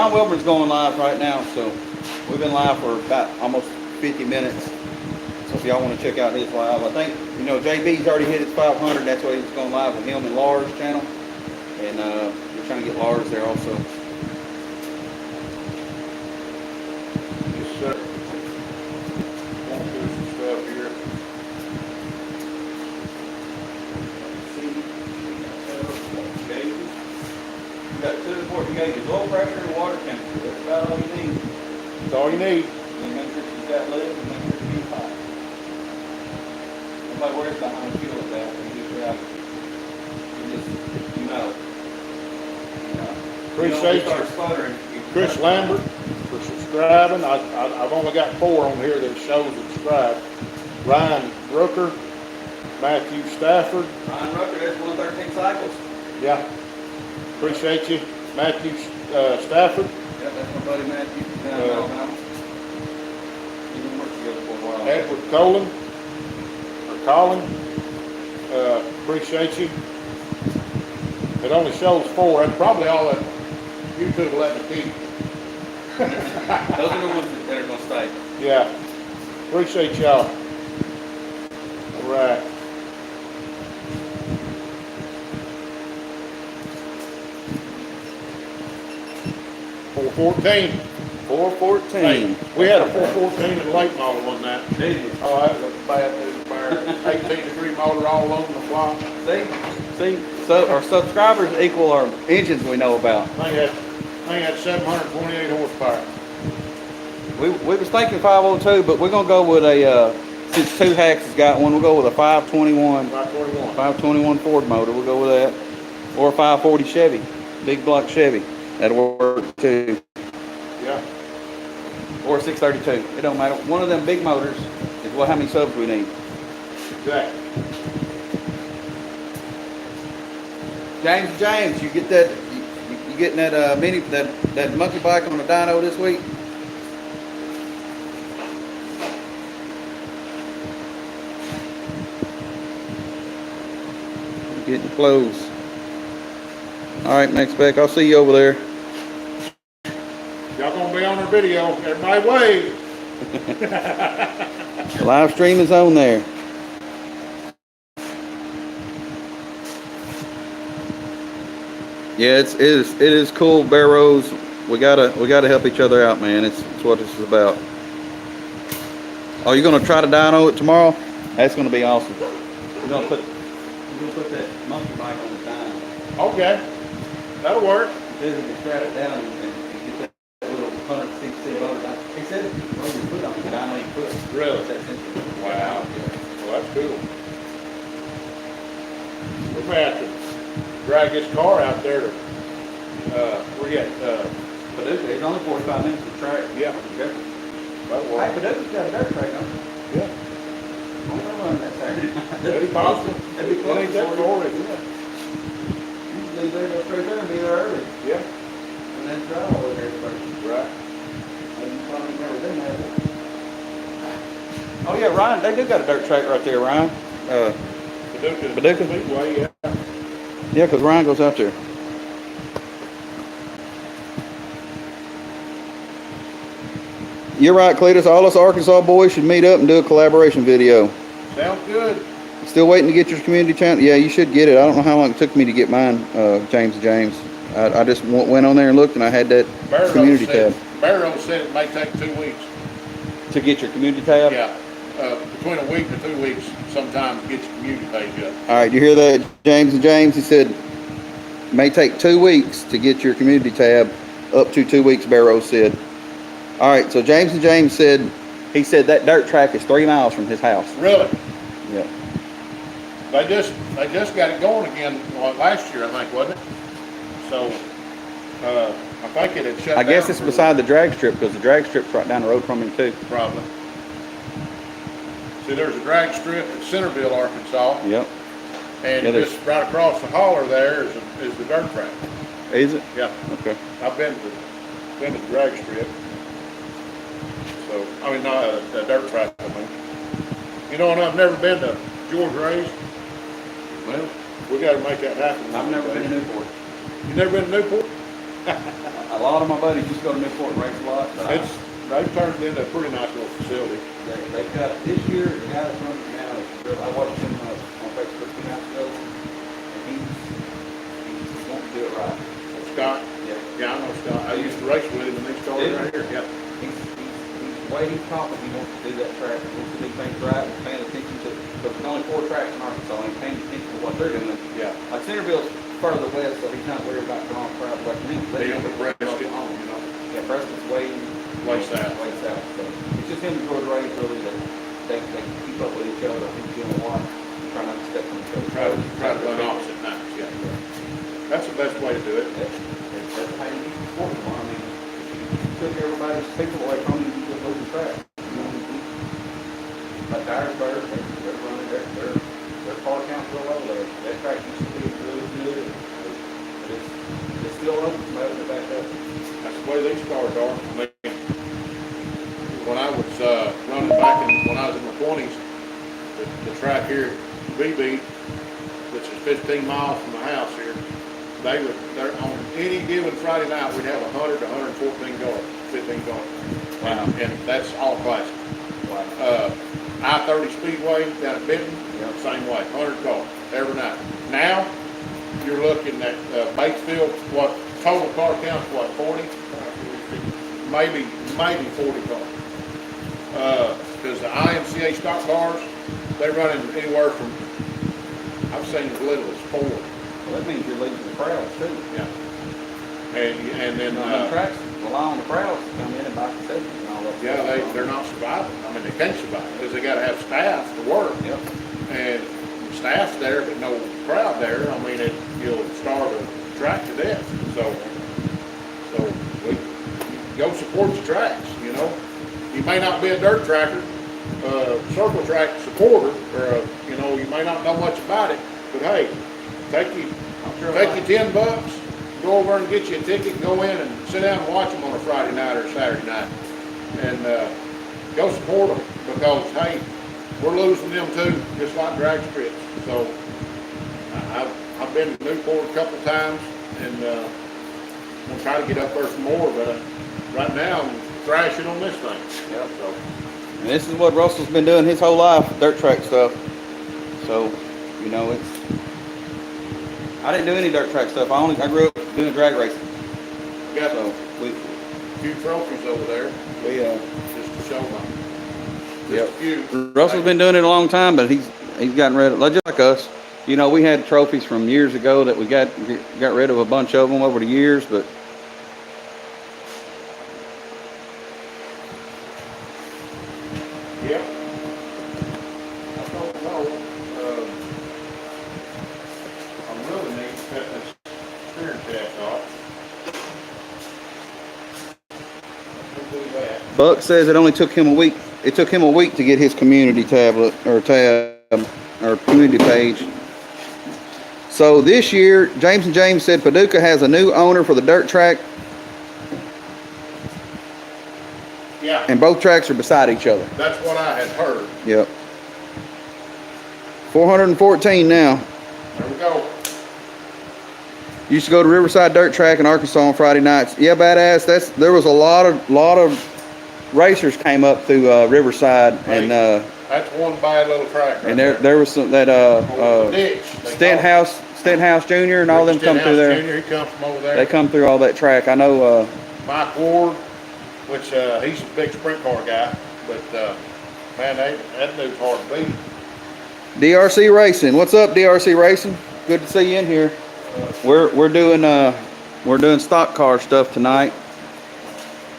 John Wilburn's going live right now, so we've been live for about almost 50 minutes. So if y'all want to check out his live, I think, you know, JB's already hit his 500. That's why he's going live with him and Lars channel. And we're trying to get Lars there also. Just going through some stuff here. You got 2 important gauges, oil pressure and water temperature. That's about all you need. That's all you need. And make sure she's got lid and make sure she's hot. Nobody worries about how much fuel it's at. You know. Appreciate start you, sputtering. Chris Lambert, for subscribing. I've only got 4 on here that shows subscribed. Ryan Brooker, Matthew Stafford. Ryan Rucker, that's 113 cycles. Yeah. Appreciate you, Matthew Stafford. Yeah, that's my buddy Matthew. We've been working together for a while. Edward Colin. Appreciate you. It only shows 4. That's probably all that YouTube will let me keep. Those are the ones that are going to stay. Yeah. Appreciate y'all. All right. $414. 414. Hey, we had a 414 in the late model, wasn't that? Did you? Oh, that was a bad news bear. 18-degree motor all over the block. See, so our subscribers equal our engines we know about. Thing had 728 horsepower. We was thinking 502, but we're gonna go with a since 2 Hacks has got one, we'll go with a 521 Ford motor. We'll go with that, or a 540 Chevy, big block Chevy. That'll work too. Yeah. Or a 632. It don't matter. One of them big motors is how many subs we need. Exactly. James, you get that? You getting that that monkey bike on the dyno this week? Getting close. All right, next back. I'll see you over there. Y'all gonna be on our video. Everybody wave. The live stream is on there. Yeah, it is cool, Barrows. We gotta help each other out, man. It's what this is about. Oh, you're gonna try to dyno it tomorrow? That's gonna be awesome. We're gonna put that monkey bike on the dyno. Okay. That'll work. Physically strap it down and get that little 160 motor. He said if you put it on the dyno, you put it. Really? That's simple. Wow. Well, that's cool. We may have to drag this car out there to, where you at, Paducah, it's only 45 minutes to track. Yeah. That'll Hey, work. Paducah's got a dirt track, don't it? Yeah. I'm gonna run that Saturday. That'd be possible. That'd be close. That ain't that far, is it? Usually they go straight there and be there early. Yeah. And then drive over there first. Right. I've probably never done that. Oh yeah, Ryan, they do got a dirt track right there, Ryan. Paducah? Speedway, yeah. Yeah, because Ryan goes out there. You're right, Cletus. All us Arkansas boys should meet up and do a collaboration video. Sounds good. Still waiting to get your community channel? Yeah, you should get it. I don't know how long it took me to get mine, James. I just went on there and looked, and I had that community tab. Barrow said it may take 2 weeks. To get your community tab? Yeah. Between a week to 2 weeks sometimes to get your community page up. All right, you hear that, James? He said, may take 2 weeks to get your community tab, up to 2 weeks, Barrow said. All right, so James said, he said that dirt track is 3 miles from his house. Really? Yeah. They just got it going again last year, I think, wasn't it? So, I think it had shut down. I guess it's beside the drag strip, because the drag strip's right down the road from him too. Probably. See, there's a drag strip in Centerville, Arkansas. Yep. And Yeah, just right across the holler there is the dirt track. Is it? Yeah. Okay. I've been to the drag strip. So, I mean, not the dirt track, I mean. You know, and I've never been to George Ray's. Well, We got to make that happen. I've never been to Newport. You never been to Newport? A lot of my buddies just go to Newport and race a lot. But They've turned it into a pretty nice little facility. they've got, this year, the guy that's running it now, I watched him on Facebook 2 nights ago, and he's wanting to do it right. Scott? Yeah. Yeah, I know Scott. I used to race with him when he started right here. Yeah. He's the way he's confident, he wants to do that track, he wants to do things right, and paying attention to, but there's only 4 tracks in Arkansas, and he's paying attention to what they're doing. Yeah. Like Centerville's further west, so he's not worried about the wrong crowd, like me. They don't Preston, you know. Yeah, Preston's way south. Way south, so it's just him and George Ray, really, that they keep up with each other, I think doing a lot, try not to step on each other. Try to run opposite nights, yeah. That's the best way to do it. That's how you keep the sport going. I mean, if you took everybody's people away from you, you just lose the track. You know, like Irisburg, they're running their car count's real low there. That track used to be really good, but it's still open, somebody to back up. That's the way these cars are. I mean, when I was running back when I was in my 20s, the track here, BB, which is 15 miles from the house here, they're on any given Friday night, we'd have 100 to 114 cars, 15 cars. Wow. And that's all classic. Wow. I-30 Speedway down at Benton, same way, 100 cars every night. Now, you're looking at Batesville, what total car count's what, 40? Maybe 40 cars. Because the IMCA stock cars, they're running anywhere from, I've seen as little as 4. Well, that means you're losing the crowds too. Yeah. And then tracks rely on the crowds to come in and buy concessions and all that. yeah, they're not surviving. I mean, they can't survive because they got to have staff to work. Yep. And staff's there, but no crowd there. I mean, you'll starve a track to death. So we go support the tracks. You know, you may not be a dirt tracker, circle track supporter, or you know, you may not know much about it, but hey, take you $10, go over and get you a ticket, go in and sit down and watch them on a Friday night or a Saturday night, and go support them because hey, we're losing them too, just like drag strips. So I've been to Newport a couple times, and I'm gonna try to get up there some more, but right now I'm thrashing on this thing. Yeah. So. And this is what Russell's been doing his whole life, dirt track stuff. So, you know, I didn't do any dirt track stuff. I grew up doing drag racing. Got so a few trophies over there. Just to show them. Just a few. Russell's been doing it a long time, but he's gotten rid of, just like us. You know, we had trophies from years ago that we got rid of a bunch of them over the years, but yep. I don't know. I'm really neat to cut this steering shaft off. Let's do that. Buck says it only took him a week. It took him a week to get his community tablet or tab or community page. So this year, James and James said Paducah has a new owner for the dirt track. Yeah. And both tracks are beside each other. That's what I had heard. Yep. 414 now. There we go. Used to go to Riverside Dirt Track in Arkansas on Friday nights. Yeah, badass. There was a lot of racers came up through Riverside, right. and that's one bad little track. Right and there was some that Stenhouse Jr. and all them come through there. Jr., he comes from over there. They come through all that track. I know. Mike Ward, which he's a big sprint car guy, but man, that dude's hard to beat. DRC Racing. What's up, DRC Racing? Good to see you in here. We're doing stock car stuff tonight.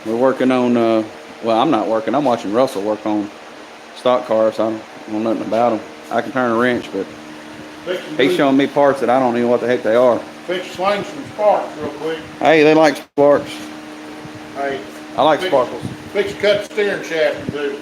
We're working on well, I'm not working. I'm watching Russell work on stock cars. I don't know nothing about them. I can turn a wrench, but he's showing me parts that I don't even know what the heck they are. Fix slings some sparks real quick. Hey, they like sparks. Hey, I like sparkles. Fix cut the steering shaft and do.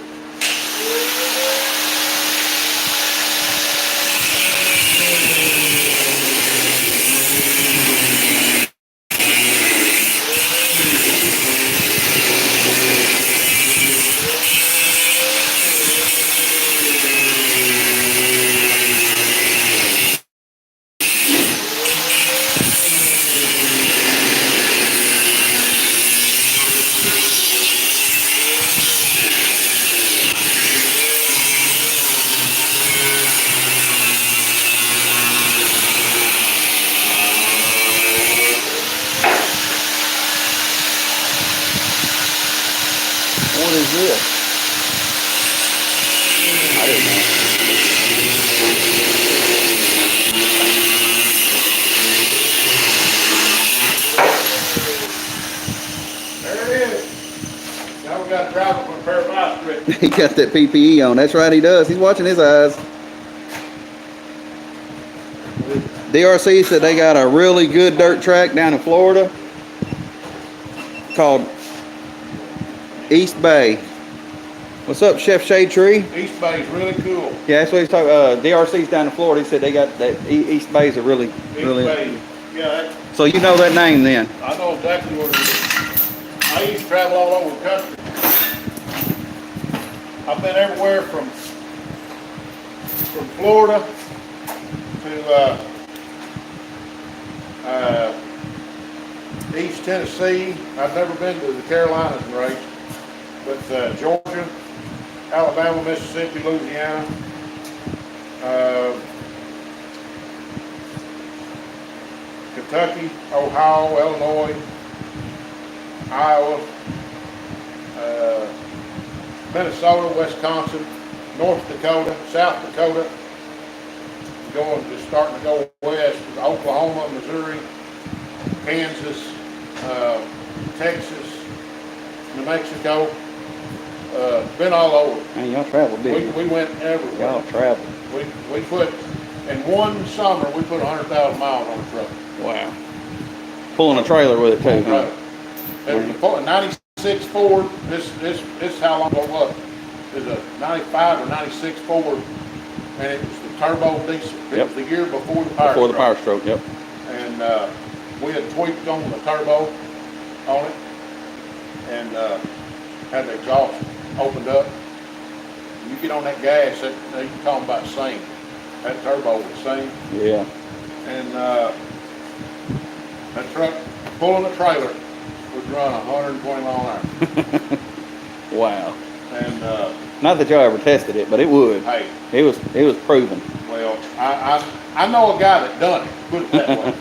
He got that PPE on. That's right, he does. He's watching his eyes. DRC said they got a really good dirt track down in Florida called East Bay. What's up, Chef Shade Tree? East Bay's really cool. Yeah, that's what he's talking. DRC's down in Florida. He said they got that East Bay's a really. East Bay, yeah. So you know that name then? I know exactly what it is. I used to travel all over the country. I've been everywhere from Florida to East Tennessee. I've never been to the Carolinas and raced, but Georgia, Alabama, Mississippi, Louisiana, Kentucky, Ohio, Illinois, Iowa, Minnesota, Wisconsin, North Dakota, South Dakota, just starting to go west, Oklahoma, Missouri, Kansas, Texas, New Mexico, been all over. Man, y'all traveled, didn't We went everywhere. Y'all traveled. We put, in one summer, we put 100,000 miles on a truck. Wow. Pulling a trailer with it too, huh? And a 96 Ford, this is how long ago it was. It was a 95 or 96 Ford, and it was the turbo diesel. It was the year before the Power Stroke. Before the Power Stroke, yep. And we had tweaked on the turbo on it, and had the exhaust opened up. You get on that gas, you talking about sing. That turbo would sing. Yeah. And that truck pulling a trailer would run 120 miles an hour. Wow. And not that y'all ever tested it, but it would. hey, It was proven. well, I know a guy that done it. Put it that way.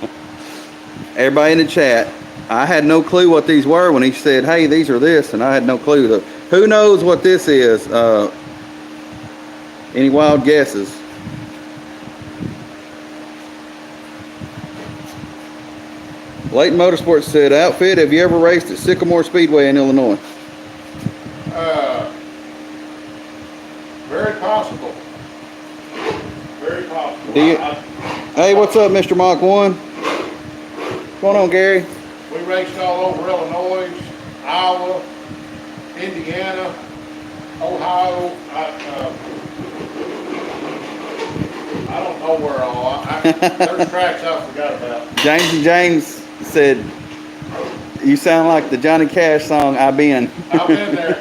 Everybody in the chat, I had no clue what these were when he said, "Hey, these are this," and I had no clue. Who knows what this is? Any wild guesses? Layton Motorsports said, "Outfit, have you ever raced at Sycamore Speedway in Illinois?" Very possible. Very possible. Do you- Hey, what's up, Mr. Mach 1? What's going on, Gary? We raced all over Illinois, Iowa, Indiana, Ohio. I don't know where all. There's tracks I forgot about. James and James said, "You sound like the Johnny Cash song, I Been." I've been there.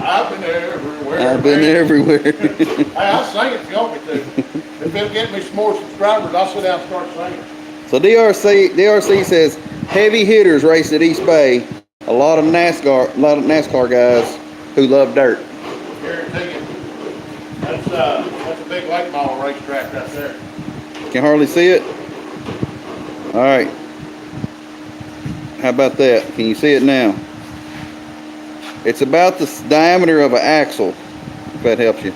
I've been there everywhere. I've been everywhere. Hey, I'll sing it if you want me to. If it'll get me some more subscribers, I'll sit down and start singing. So DRC says heavy hitters race at East Bay. A lot of NASCAR guys who love dirt. Guarantee you. That's a big late model racetrack right there. Can hardly see it. All right. How about that? Can you see it now? It's about the diameter of an axle, if that helps you.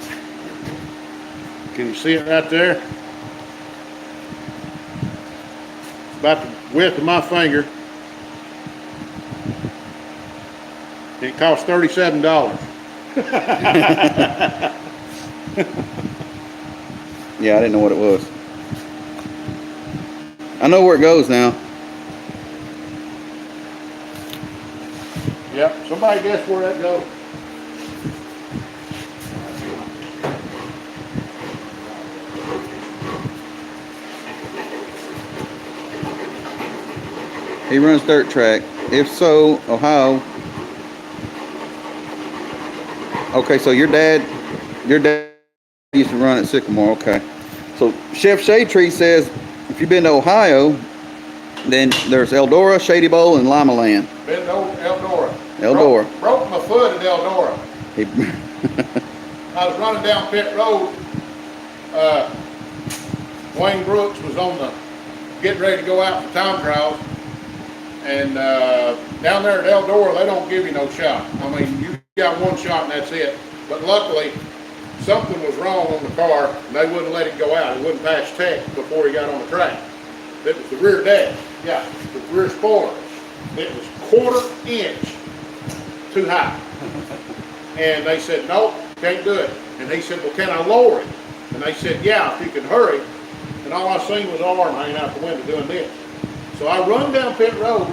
Can you see it right there? About the width of my finger. It cost $37. Yeah, I didn't know what it was. I know where it goes now. Yep, somebody guess where that goes. He runs dirt track. If so, Ohio. Okay, so your dad used to run at Sycamore. Okay. So Chef Shade Tree says, if you've been to Ohio, then there's Eldora, Shady Bowl, and Lima Land. Been to Eldora. Eldora. Broke my foot at Eldora. He- I was running down pit road. Wayne Brooks was getting ready to go out for time trials. And down there at Eldora, they don't give you no shot. I mean, you got one shot and that's it. But luckily, something was wrong on the car and they wouldn't let it go out. It wouldn't pass tech before he got on the track. It was the rear dash. Yeah, the rear spoiler. It was 1/4 inch too high. And they said, nope, can't do it. And he said, well, can I lower it? And they said, yeah, if you can hurry. And all I seen was arm hanging out the window doing this. So I run down pit road,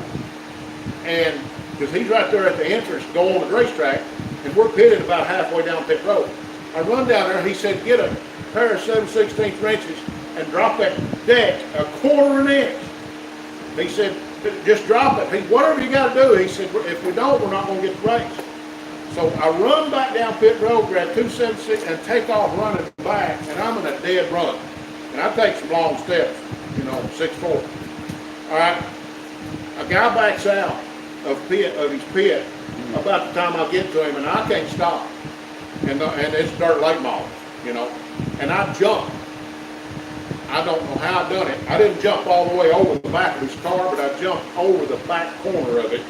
and because he's right there at the entrance to go on the racetrack, and we're pitted about halfway down pit road. I run down there, and he said, get a pair of 7/16 wrenches and drop that deck 1/4 inch. He said, just drop it. Whatever you got to do. He said, if we don't, we're not going to get the race. So I run back down pit road, grab 2 7/6 and take off running back, and I'm in a dead run. And I take some long steps, 6'4". All right. A guy backs out of his pit about the time I get to him, and I can't stop. And it's dirt late model, and I jumped. I don't know how I done it. I didn't jump all the way over the back of his car, but I jumped over the back corner of it.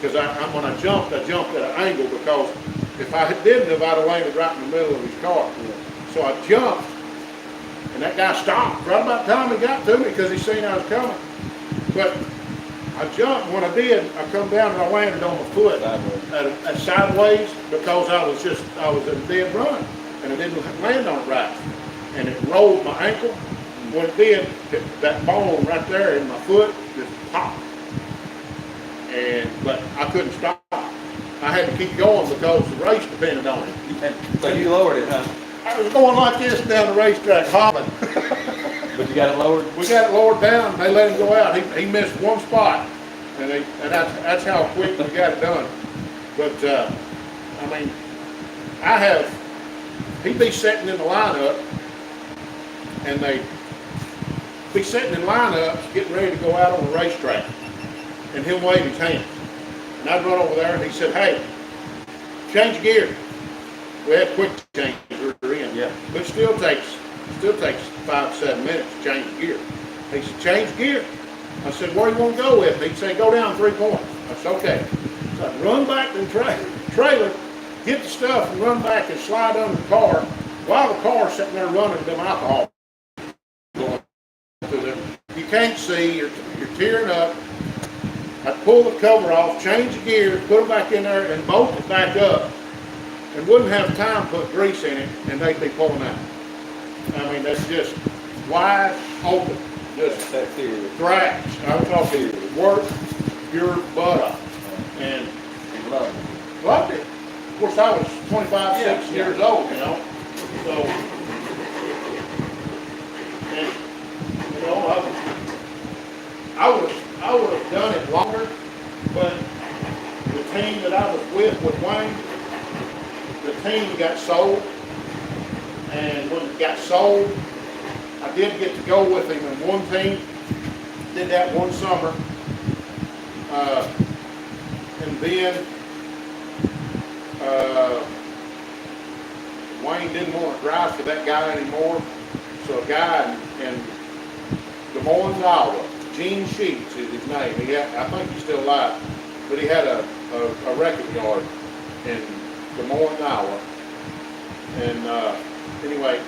Because when I jumped at an angle, because if I didn't, I'd have landed right in the middle of his car. So I jumped, and that guy stopped right about the time he got to me because he seen I was coming. But I jumped. When I did, I come down and I landed on my foot at sideways because I was in a dead run, and I didn't land on it right. And it rolled my ankle. When it did, that bone right there in my foot just popped. But I couldn't stop. I had to keep going because the race depended on it. So you lowered it, huh? I was going like this down the racetrack, hopping. But you got it lowered? We got it lowered down, and they let him go out. He missed one spot, and that's how quick we got it done. But, he'd be sitting in the lineup, and they'd be sitting in lineups getting ready to go out on the racetrack. And he'll wave his hand. And I'd run over there, and he said, hey, change gear. We had quick change in. Yeah. But it still takes 5 to 7 minutes to change gear. He said, change gear. I said, where do you want to go with? He'd say, go down 3 points. I said, okay. So I'd run back to the trailer, get the stuff, and run back and slide under the car while the car's sitting there running them alcohol. Going through them. You can't see, you're tearing up. I'd pull the cover off, change the gears, put them back in there, and bolt it back up. And wouldn't have time to put grease in it, and they'd be pulling out. I mean, that's just wide open. Just thrash. I'm talking work your butt off. And loved it. Of course, I was 25, 6 years old, So, and, I would have done it longer, but the team that I was with Wayne, the team got sold, and when it got sold, I did get to go with him in one team, did that one summer, and then Wayne didn't want to drive for that guy anymore, so a guy in Des Moines, Iowa, Gene Sheets is his name. I think he's still alive, but he had a record yard in Des Moines, Iowa. And anyway,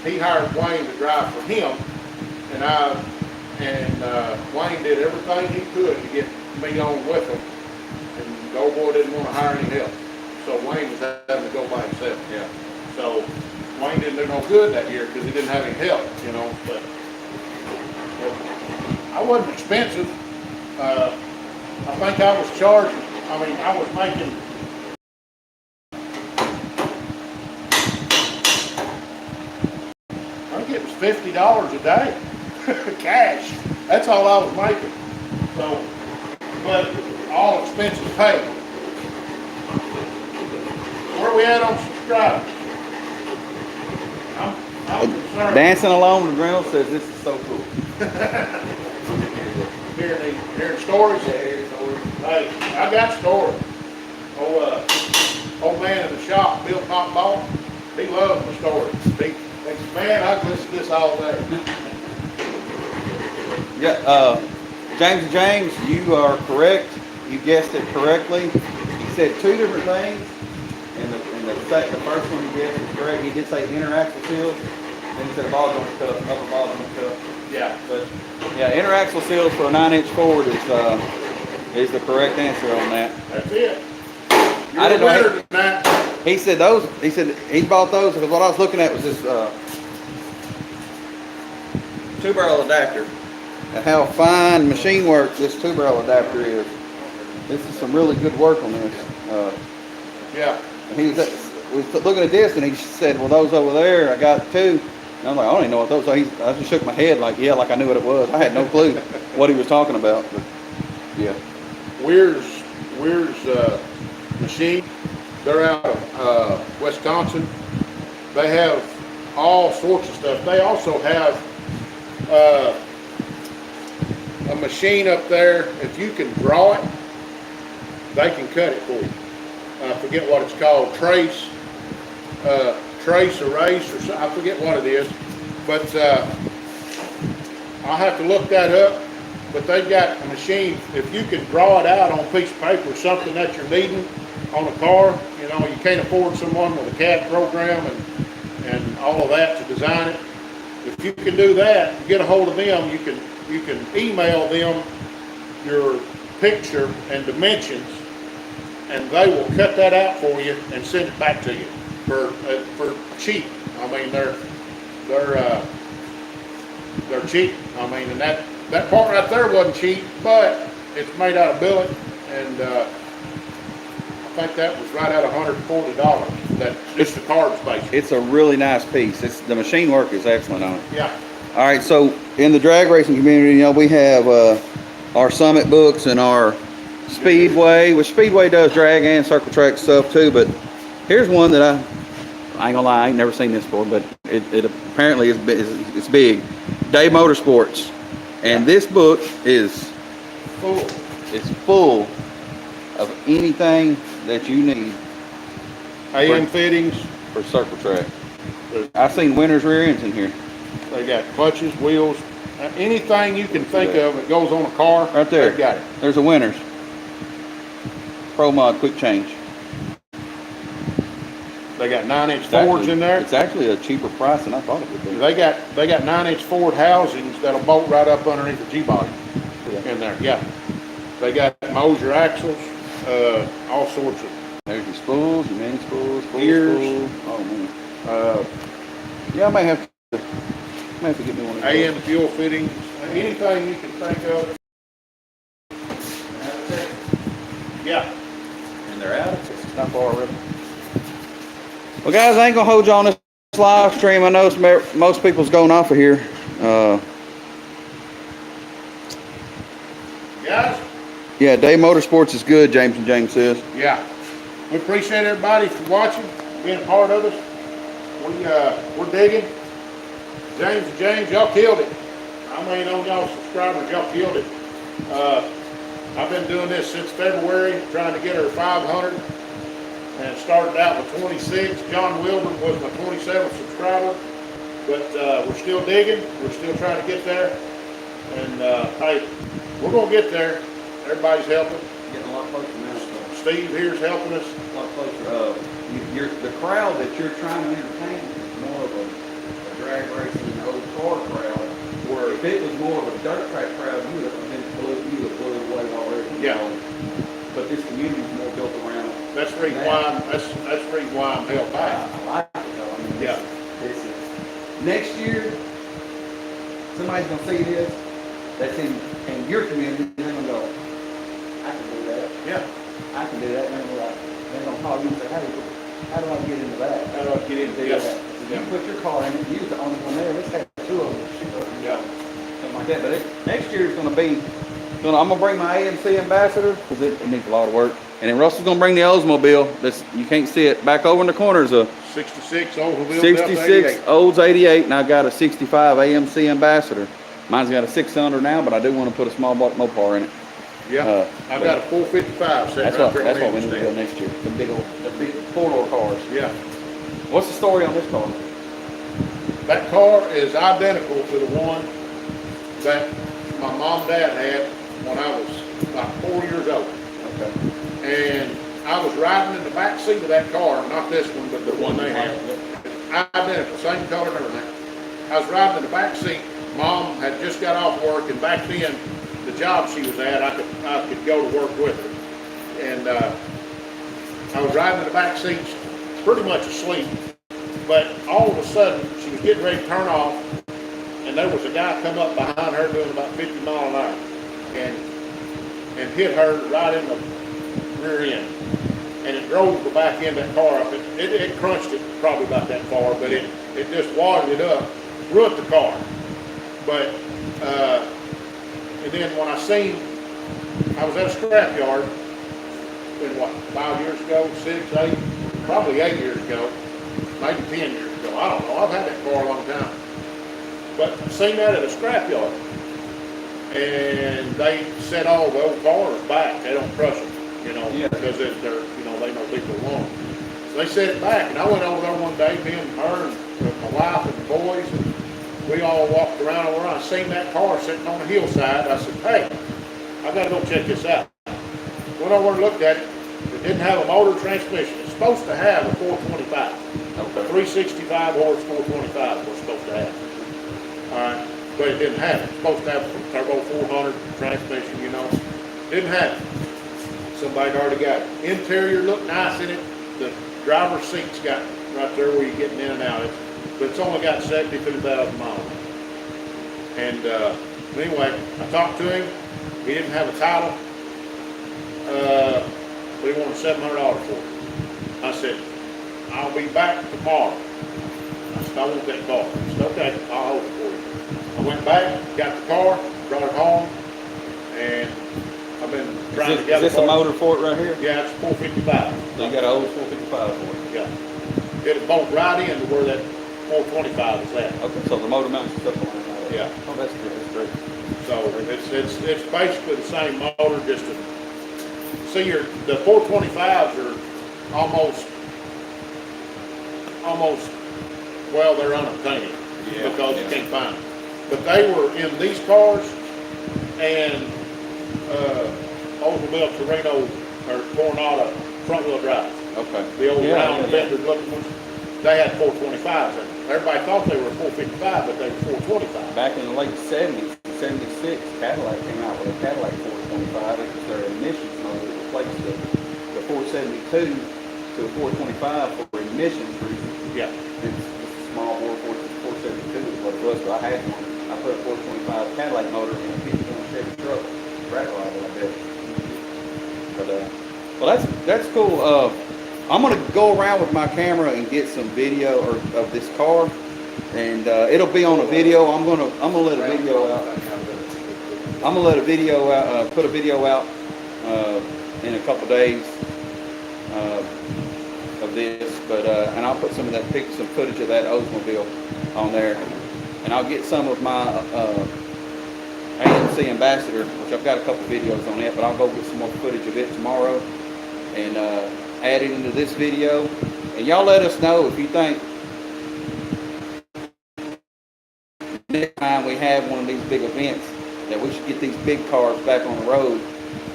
he hired Wayne to drive for him, and Wayne did everything he could to get me on with him. And the old boy didn't want to hire any help, so Wayne was having to go by himself. Yeah. So Wayne didn't do no good that year because he didn't have any help, But I wasn't expensive. I think I was charging. I was making. I think it was $50 a day, cash. That's all I was making. So, but all expenses paid. Where we at on subscribers? I'm concerned. Dancing along the ground says this is so cool. Hearing stories? Hey, I got stories. Old man in the shop, Bill Popball, he loves my stories. Man, I can listen to this all day. Yeah, James, you are correct. You guessed it correctly. He said 2 different things, and the first one he guessed was correct. He did say interaxle seals, then he said ball joint cup, upper ball joint cup. Yeah. But yeah, interaxle seals for a 9-inch Ford is the correct answer on that. That's it. I didn't know. You're a winner tonight. He said those. He said he bought those because what I was looking at was this 2-barrel adapter, and how fine machine work this 2-barrel adapter is. This is some really good work on this. Yeah. He was looking at this and he said, "Well, those over there, I got 2." And I'm like, "I don't even know what those are." I just shook my head like, "Yeah," like I knew what it was. I had no clue what he was talking about. But yeah. Weir's machine. They're out of Wisconsin. They have all sorts of stuff. They also have a machine up there. If you can draw it, they can cut it for you. I forget what it's called. Trace, erase, or something. I forget what it is. But I'll have to look that up. But they've got a machine. If you can draw it out on a piece of paper, something that you're needing on a car, you know, you can't afford someone with a CAD program and all of that to design it. If you can do that, get a hold of them. You can email them your picture and dimensions, and they will cut that out for you and send it back to you for cheap. I mean, they're cheap. I mean, and that part right there wasn't cheap, but it's made out of billet, and I think that was right at $140. That just the card space. It's a really nice piece. The machine work is excellent on it. Yeah. All right, so in the drag racing community, you know, we have our Summit books and our Speedway, which Speedway does drag and circle track stuff too. But here's one that I ain't gonna lie, I ain't never seen this before, but it apparently it's big. Day Motorsports, and this book is full of anything that you need AM fittings. for circle track. I've seen winners rear ends in here. They got clutches, wheels, anything you can think of that goes on a car. Right there. They've got it. There's a winners. Pro Mod quick change. They got 9-inch Fords in there. It's actually a cheaper price than I thought it would be. They got 9-inch Ford housings that'll bolt right up underneath the G-body in there. Yeah. They got Moser axles, all sorts of. There's your spools, your mini spools, Gears. spools. Oh man. Yeah, I may have to get me one of those. AM fuel fittings, anything you can think of. Yeah. And they're out. It's not far already. Well, guys, I ain't gonna hold you on this live stream. I know most people's going off of here. Guys? Yeah, Day Motorsports is good. James and James says. Yeah. We appreciate everybody for watching, being a part of us. We're digging. James and James, y'all killed it. I mean, on y'all subscribers, y'all killed it. I've been doing this since February, trying to get her 500, and started out with 26. John Wilburn was my 27th subscriber, but we're still digging. We're still trying to get there, and hey, we're gonna get there. Everybody's helping. Getting a lot closer now. Steve here's helping us. A lot closer. The crowd that you're trying to entertain is more of a drag racing old car crowd. Where if it was more of a dirt track crowd, you would have blew away already. Yeah. But this community is more built around. That's the reason why that's the reason why I'm held I back. like it though. I mean, Yeah. This is next year. Somebody's gonna see this. That's in your community. They're gonna go, I can do that. Yeah. I can do that. And they're gonna call you and say, hey, how do I get into that? How do I get into Do this? that. You put your car in it. You was the only one there. Let's have 2 of them. Yeah. Something like that. But next year is gonna be. I'm gonna bring my AMC Ambassador because it needs a lot of work. And then Russell's gonna bring the Oldsmobile. You can't see it. Back over in the corner is a 66 Oldsmobile 66 Olds 88, and I got a 65 AMC Ambassador. Mine's got a 6-cylinder now, but I do want to put a small block Mopar in it. Yeah. I've got a 455 sitting That's right what there. we need to do next year. The big 4-door cars. Yeah. What's the story on this car? That car is identical to the one that my mom and dad had when I was about 4 years old. Okay. And I was riding in the back seat of that car, not this one, but the one they had. Identical, same color and everything. I was riding in the back seat. Mom had just got off work, and back then, the job she was at, I could go to work with her. And I was riding in the back seat, pretty much asleep, but all of a sudden, she was getting ready to turn off, and there was a guy come up behind her doing about 50 miles an hour, and hit her right in the rear end. And it drove the back end of that car up. It crunched it probably about that far, but it just wadded it up, ruined the car. But, and then when I seen, I was at a scrap yard, been what, 5 years ago, 6, 8, probably 8 years ago, maybe 10 years ago. I don't know. I've had that car a long time. But I seen that at a scrap yard. And they said, oh, the old cars back. They don't crush them, you know, because they're, you know, they know people want them. So they set it back. And I went over there one day, me and her and my wife and the boys, and we all walked around over. I seen that car sitting on the hillside. I said, hey, I got to go check this out. Went over and looked at it. It didn't have a motor transmission. It's supposed to have a 425. Okay. 365 horse 425 we're supposed to have. All right. But it didn't have it. It's supposed to have a turbo 400 transmission, you know. Didn't have it. Somebody already got it. Interior looked nice in it. The driver's seat's got right there where you're getting in and out. But it's only got 72,000 miles. And anyway, I talked to him. He didn't have a title. But he wanted $700 for it. I said, I'll be back tomorrow. I said, I want that car. He said, okay, I'll hold it for you. I went back, got the car, brought it home, and I've been trying to get it. Is this a motor for it right here? Yeah, it's 455. So you got an old 455 for it? Yeah. It'll bolt right into where that 425 is at. Okay, so the motor mounts stuff on it. Yeah. Oh, that's good. That's great. So it's basically the same motor, just to see the 425s are almost, well, they're unobtainium because you can't find them. But they were in these cars and Oldsmobile Torino or Coronado front wheel drive. Okay. The old round vendor looking ones. They had 425s in them. Everybody thought they were 455, but they were 425. Back in the late 70s, 76, Cadillac came out with a Cadillac 425. It was their emissions motor that replaced the 472 to a 425 for emissions reasons. Yeah. It's a small bore 472 is what it was, but I had one. I put a 425 Cadillac motor in a 51 Chevy truck. Rat ride, I bet. But well, that's cool. I'm gonna go around with my camera and get some video of this car, and it'll be on a video. I'm gonna let a video out. I'm gonna let a video out. Put a video out in a couple days of this, but and I'll put some footage of that Oldsmobile on there, and I'll get some of my AMC Ambassador, which I've got a couple videos on it, but I'll go get some more footage of it tomorrow and add it into this video. And y'all let us know if you think next time we have one of these big events that we should get these big cars back on the road,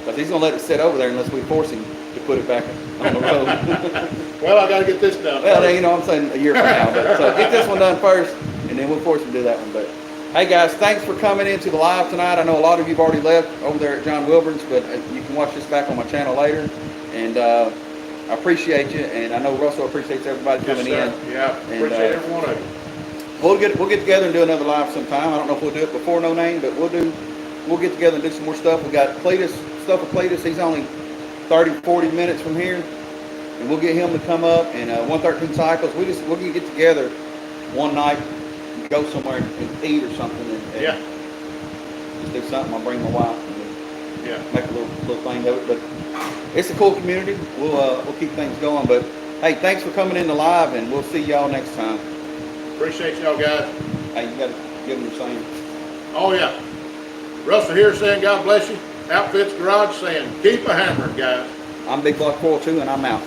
because he's gonna let it sit over there unless we force him to put it back on the road. Well, I gotta get this done. Well, you know what I'm saying, a year from now. But so get this one done first, and then we'll force him to do that one. But hey guys, thanks for coming into the live tonight. I know a lot of you've already left over there at John Wilburn's, but you can watch this back on my channel later. And I appreciate you, and I know Russell appreciates everybody coming in. Yeah, appreciate every one of you. We'll get together and do another live sometime. I don't know if we'll do it before No Name, but we'll get together and do some more stuff. We got Cletus, stuff with Cletus. He's only 30-40 minutes from here, and we'll get him to come up. And 113 Cycles. We're gonna get together one night and go somewhere and eat or something. And just do something. I'll bring my wife. And make a little thing of it. But it's a cool community. We'll keep things going. But hey, thanks for coming in live, and we'll see y'all next time. Appreciate y'all guys. Hey, you got to give them your saying. Oh yeah. Russell here saying God bless you. Outfits Garage saying keep a hammering, guys. I'm Big Buck 402, and I'm out.